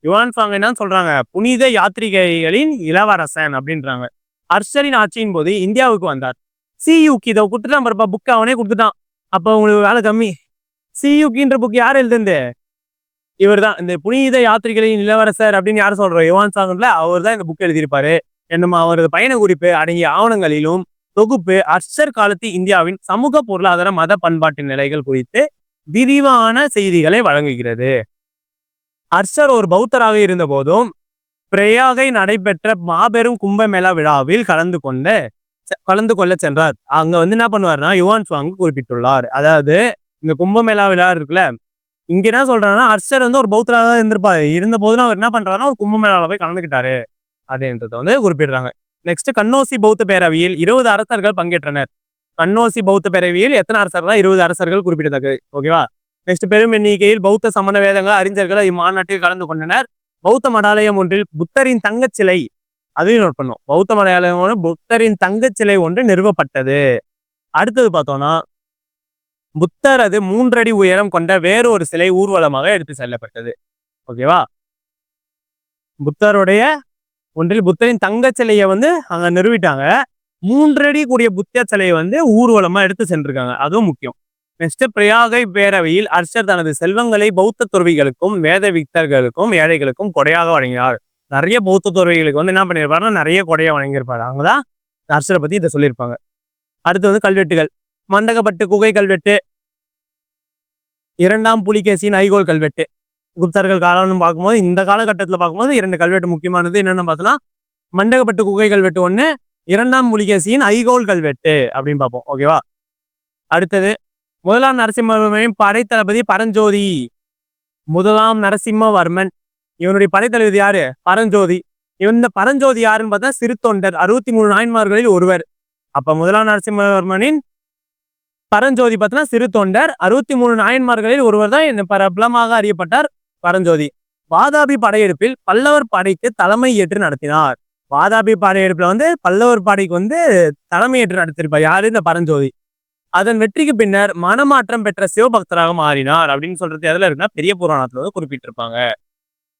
A: யுவான் சாங் என்னன்னு சொல்றாங்க? புனித யாத்ரீகைகளின் இளவரசன் அப்படின்றாங்க. ஹர்ஷரின் ஆட்சியின் போது இந்தியாவுக்கு வந்தார். சியூக்கி இதை கொடுத்துட்டான் பாருப்பா, புக் அவனே கொடுத்துட்டான். அப்ப உங்களுக்கு வேலை கம்மி. சியூக்கின்ற புக் யார் எழுதுந்து? இவர் தான். இந்த புனித யாத்திரிகளின் இளவரசர் அப்படின்னு யார் சொல்றோம்? யுவான் சாங்ல அவர் தான் இந்த புக் எழுதியிருப்பாரு. என்னமா அவரது பயண குறிப்பு அடங்கிய ஆவணங்களிலும் தொகுப்பு ஹர்ஷர் காலத்து இந்தியாவின் சமூக பொருளாதார மத பண்பாட்டு நிலைகள் குறித்து விரிவான செய்திகளை வழங்குகிறது. ஹர்ஷர் ஒரு பௌத்தராக இருந்த போதும் பிரயாகை நடைபெற்ற மாபெரும் கும்பமேளா விழாவில் கலந்து கொள்ள சென்றார். அங்க வந்து என்ன பண்ணுவாருன்னா யுவான் சாங் குறிப்பிட்டுள்ளார். அதாவது இந்த கும்பமேளா விழா இருக்குல்ல, இங்க என்ன சொல்றாருன்னா ஹர்ஷர் வந்து ஒரு பௌத்தராக இருந்திருப்பாரு. இருந்த போதும் அவர் என்ன பண்றாருன்னா ஒரு கும்பமேளாவில் போய் கலந்துக்கிட்டாரு அப்படின்றத வந்து குறிப்பிடுறாங்க. நெக்ஸ்ட் கன்னோசி பௌத்த பேரவையில் 20 அரசர்கள் பங்கேற்றனர். கன்னோசி பௌத்த பேரவையில் எத்தனை அரசர்கள்? 20 அரசர்கள் குறிப்பிடத்தக்கது. ஓகேவா? நெக்ஸ்ட் பெரும் எண்ணிக்கையில் பௌத்த சமண வேதங்கள் அறிஞர்கள் இம்மாநாட்டில் கலந்து கொண்டனர். பௌத்த மடாலயம் ஒன்றில் புத்தரின் தங்கச்சிலை, அதையும் நோட் பண்ணும், பௌத்த மடாலயம் புத்தரின் தங்கச்சிலை ஒன்று நிறுவப்பட்டது. அடுத்தது பார்த்தோம்னா புத்தரது 3 அடி உயரம் கொண்ட வேறொரு சிலை ஊர்வலமாக எடுத்து செல்லப்பட்டது. ஓகேவா? புத்தருடைய ஒன்றில் புத்தரின் தங்க சிலையை வந்து அங்க நிறுவிட்டாங்க. 3 அடி கூடிய புத்த சிலையை வந்து ஊர்வலமா எடுத்து சென்றிருக்காங்க. அதுவும் முக்கியம். நெக்ஸ்ட் பிரயாகை பேரவையில் ஹர்ஷர் தனது செல்வங்களை பௌத்த துறவிகளுக்கும் வேத வித்தர்களுக்கும் ஏழைகளுக்கும் கொடையாக வழங்கினார். நிறைய பௌத்த துறவிகளுக்கு வந்து என்ன பண்ணியிருப்பாருன்னா நிறைய கொடையை வழங்கியிருப்பாரு. அவங்கதான் ஹர்ஷரை பத்தி இதை சொல்லியிருப்பாங்க. அடுத்து வந்து கல்வெட்டுகள். மண்டகப்பட்டு குகை கல்வெட்டு, 2ஆம் புலிகேசியின் ஐகோல் கல்வெட்டு. குப்தர்கள் காலம்னு பார்க்கும்போது இந்த காலகட்டத்தில் பார்க்கும்போது 2 கல்வெட்டு முக்கியமானது என்னென்னு பார்த்தோம்னா மண்டகப்பட்டு குகை கல்வெட்டு 1, 2ஆம் புலிகேசியின் ஐகோல் கல்வெட்டு அப்படின்னு பார்ப்போம். ஓகேவா? அடுத்தது முதலாம் நரசிம்மவர்மனின் படைத்தளபதி பரஞ்சோதி. முதலாம் நரசிம்மவர்மன் இவனுடைய படைத்தளபதி யாரு? பரஞ்சோதி. இந்த பரஞ்சோதி யாருன்னு பார்த்தா சிறு தொண்டர், 63 நாயன்மார்களில் ஒருவர். அப்ப முதலாம் நரசிம்மவர்மனின் பரஞ்சோதி பார்த்தா சிறு தொண்டர், 63 நாயன்மார்களில் ஒருவர் தான் இந்த பிரபலமாக அறியப்பட்டார் பரஞ்சோதி. வாதாபி படையெடுப்பில் பல்லவர் படைக்கு தலைமை ஏற்று நடத்தினார். வாதாபி படையெடுப்புல வந்து பல்லவர் படைக்கு வந்து தலைமை ஏற்று நடத்திருப்பார் யாரு? இந்த பரஞ்சோதி. அதன் வெற்றிக்கு பின்னர் மனமாற்றம் பெற்ற சிவபக்தராக மாறினார் அப்படின்னு சொல்றது எதுல இருக்குன்னா பெரிய புராணத்துல வந்து குறிப்பிட்டிருப்பாங்க.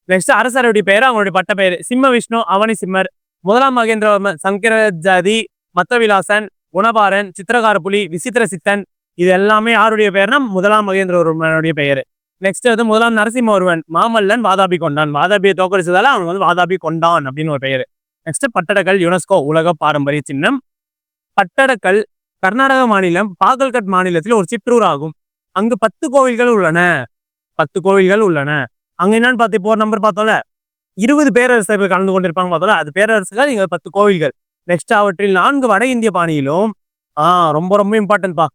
A: நெக்ஸ்ட் அரசருடைய பெயர், அவங்களுடைய பட்ட பெயர் சிம்ம விஷ்ணு, அவனி சிம்மர், முதலாம் மகேந்திரவர்மன், சங்கரஜாதி, மத்தவிலாசன், குணபாரன், சித்திரகார புலி, விசித்திர சித்தன், இது எல்லாமே யாருடைய பெயர்னா முதலாம் மகேந்திரவர்மனுடைய பெயர். நெக்ஸ்ட் வந்து முதலாம் நரசிம்மவர்மன் மாமல்லன் வாதாபி கொண்டான். வாதாபியை தோக்கடிச்சதால அவனுக்கு வந்து வாதாபி கொண்டான் அப்படின்னு ஒரு பெயர். நெக்ஸ்ட் பட்டடக்கல் யுனெஸ்கோ உலக பாரம்பரிய சின்னம். பட்டடக்கல் கர்நாடக மாநிலம் பாகல்கட் மாநிலத்தில் ஒரு சிற்றூர் ஆகும். அங்கு 10 கோவில்கள் உள்ளன. 10 கோவில்கள் உள்ளன. அங்க என்னன்னு பார்த்து இப்போ நம்பர் பார்த்தோம்ல 20 பேரரசர்கள் கலந்து கொண்டிருப்பாங்க பார்த்தோம்ல, அது பேரரசுகள், இங்க 10 கோவில்கள். நெக்ஸ்ட் அவற்றில் 4 வட இந்திய பாணியிலும் ரொம்ப ரொம்ப இம்பார்ட்டன்ட்பா.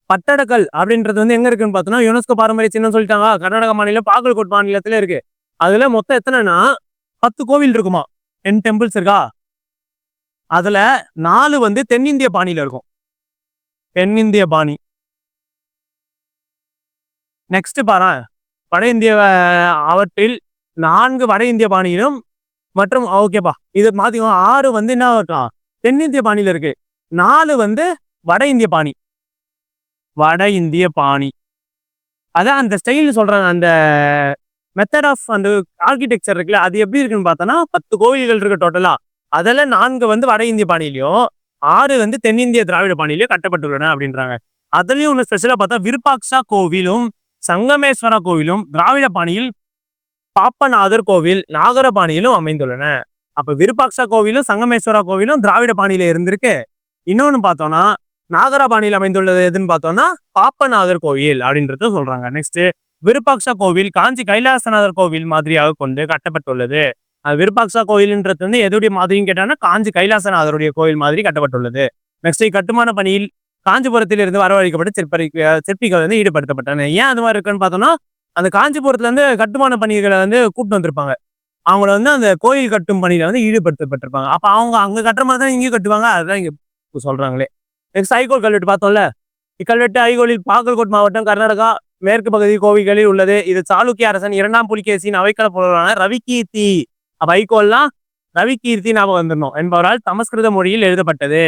A: பட்டடக்கல் அப்படின்றது வந்து எங்க இருக்குன்னு பார்த்தோம்னா யுனெஸ்கோ பாரம்பரிய சின்னம் சொல்லிட்டாங்க. கர்நாடக மாநிலம் பாகல்கோட் மாநிலத்துல இருக்கு. அதுல மொத்தம் எத்தனைன்னா 10 கோவில் இருக்குமா, 10 டெம்பிள்ஸ் இருக்கா. அதுல 4 வந்து தென்னிந்திய பாணியில இருக்கும். தென்னிந்திய பாணி. நெக்ஸ்ட் பாரு வட இந்திய, அவற்றில் 4 வட இந்திய பாணியிலும் மற்றும் ஓகேப்பா இது மாத்தி 6 வந்து என்ன இருக்கலாம் தென்னிந்திய பாணியில இருக்கு. 4 வந்து வட இந்திய பாணி. வட இந்திய பாணி அதான் அந்த ஸ்டைல் சொல்றாங்க. அந்த மெத்தட் ஆஃப் அந்த ஆர்கிடெக்சர் இருக்குல்ல, அது எப்படி இருக்குன்னு பார்த்தோன்னா 10 கோவில்கள் இருக்கு டோட்டலா. அதில் 4 வந்து வட இந்திய பாணியிலையும் 6 வந்து தென்னிந்திய திராவிட பாணியிலையும் கட்டப்பட்டுள்ளன அப்படின்றாங்க. அதுலயும் ஒன்று ஸ்பெஷலா பார்த்தா விருப்பாக்ஷா கோவிலும் சங்கமேஸ்வரா கோவிலும் திராவிட பாணியில், பாப்பநாதர் கோவில் நாகர பாணியிலும் அமைந்துள்ளன. அப்ப விருப்பாக்ஷா கோவிலும் சங்கமேஸ்வரா கோவிலும் திராவிட பாணியில இருந்திருக்கு. இன்னொன்னு பார்த்தோம்னா நாகர பாணியில் அமைந்துள்ளது எதுன்னு பார்த்தோம்னா பாப்பநாதர் கோவில் அப்படின்றத சொல்றாங்க. நெக்ஸ்ட் விருப்பாக்ஷா கோவில் காஞ்சி கைலாசநாதர் கோவில் மாதிரியாக கொண்டு கட்டப்பட்டுள்ளது. விருப்பாக்ஷா கோவில்ன்றது வந்து எதுடைய மாதிரின்னு கேட்டாங்கன்னா காஞ்சி கைலாசநாதருடைய கோவில் மாதிரி கட்டப்பட்டுள்ளது. நெக்ஸ்ட் கட்டுமான பணியில் காஞ்சிபுரத்தில் இருந்து வரவழைக்கப்பட்ட சிற்பிகள் வந்து ஈடுபடுத்தப்பட்டன. ஏன் அது மாதிரி இருக்குன்னு பார்த்தோம்னா அந்த காஞ்சிபுரத்துல இருந்து கட்டுமான பணிகளை வந்து கூப்பிட்டு வந்திருப்பாங்க. அவங்கள வந்து அந்த கோயில் கட்டும் பணியில வந்து ஈடுபடுத்தப்பட்டிருப்பாங்க. அப்ப அவங்க அங்க கட்டுற மாதிரி தான் இங்கேயும் கட்டுவாங்க. அதுதான் இங்க சொல்றாங்களே. நெக்ஸ்ட் ஐகோல் கல்வெட்டு பார்த்தோம்ல, இக்கல்வெட்டு ஐகோலில் பாகல்கோட் மாவட்டம் கர்நாடகா மேற்கு பகுதி கோவில்களில் உள்ளது. இது சாளுக்கிய அரசன் 2ஆம் புலிகேசியின் அவைக்கள புலவரான ரவிகீர்த்தி, வைகோல்லாம் ரவிகீர்த்தி ஞாபகம் வந்துடணும் என்பவரால் சமஸ்கிருத மொழியில் எழுதப்பட்டது.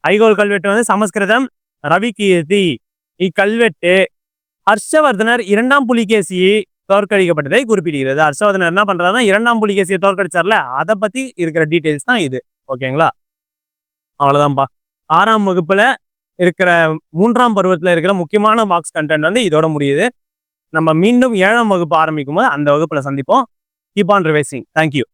A: ஐகோல் கல்வெட்டு வந்து சமஸ்கிருதம், ரவிகீர்த்தி. இக்கல்வெட்டு ஹர்ஷவர்தனர் 2ஆம் புலிகேசி தோற்கடிக்கப்பட்டதை குறிப்பிடுகிறது. ஹர்ஷவர்தனர் என்ன பண்றாருன்னா 2ஆம் புலிகேசியை தோற்கடிச்சார்ல, அதை பத்தி இருக்கிற டீடைல்ஸ் தான் இது. ஓகேங்களா? அவ்வளவுதான்ப்பா. 6ஆம் வகுப்புல இருக்கிற 3ஆம் பருவத்துல இருக்கிற முக்கியமான மார்க்ஸ் கண்டென்ட் வந்து இதோட முடியுது. நம்ம மீண்டும் 7ஆம் வகுப்பு ஆரம்பிக்கும் போது அந்த வகுப்புல சந்திப்போம். Keep on revising. தேங்க்யூ.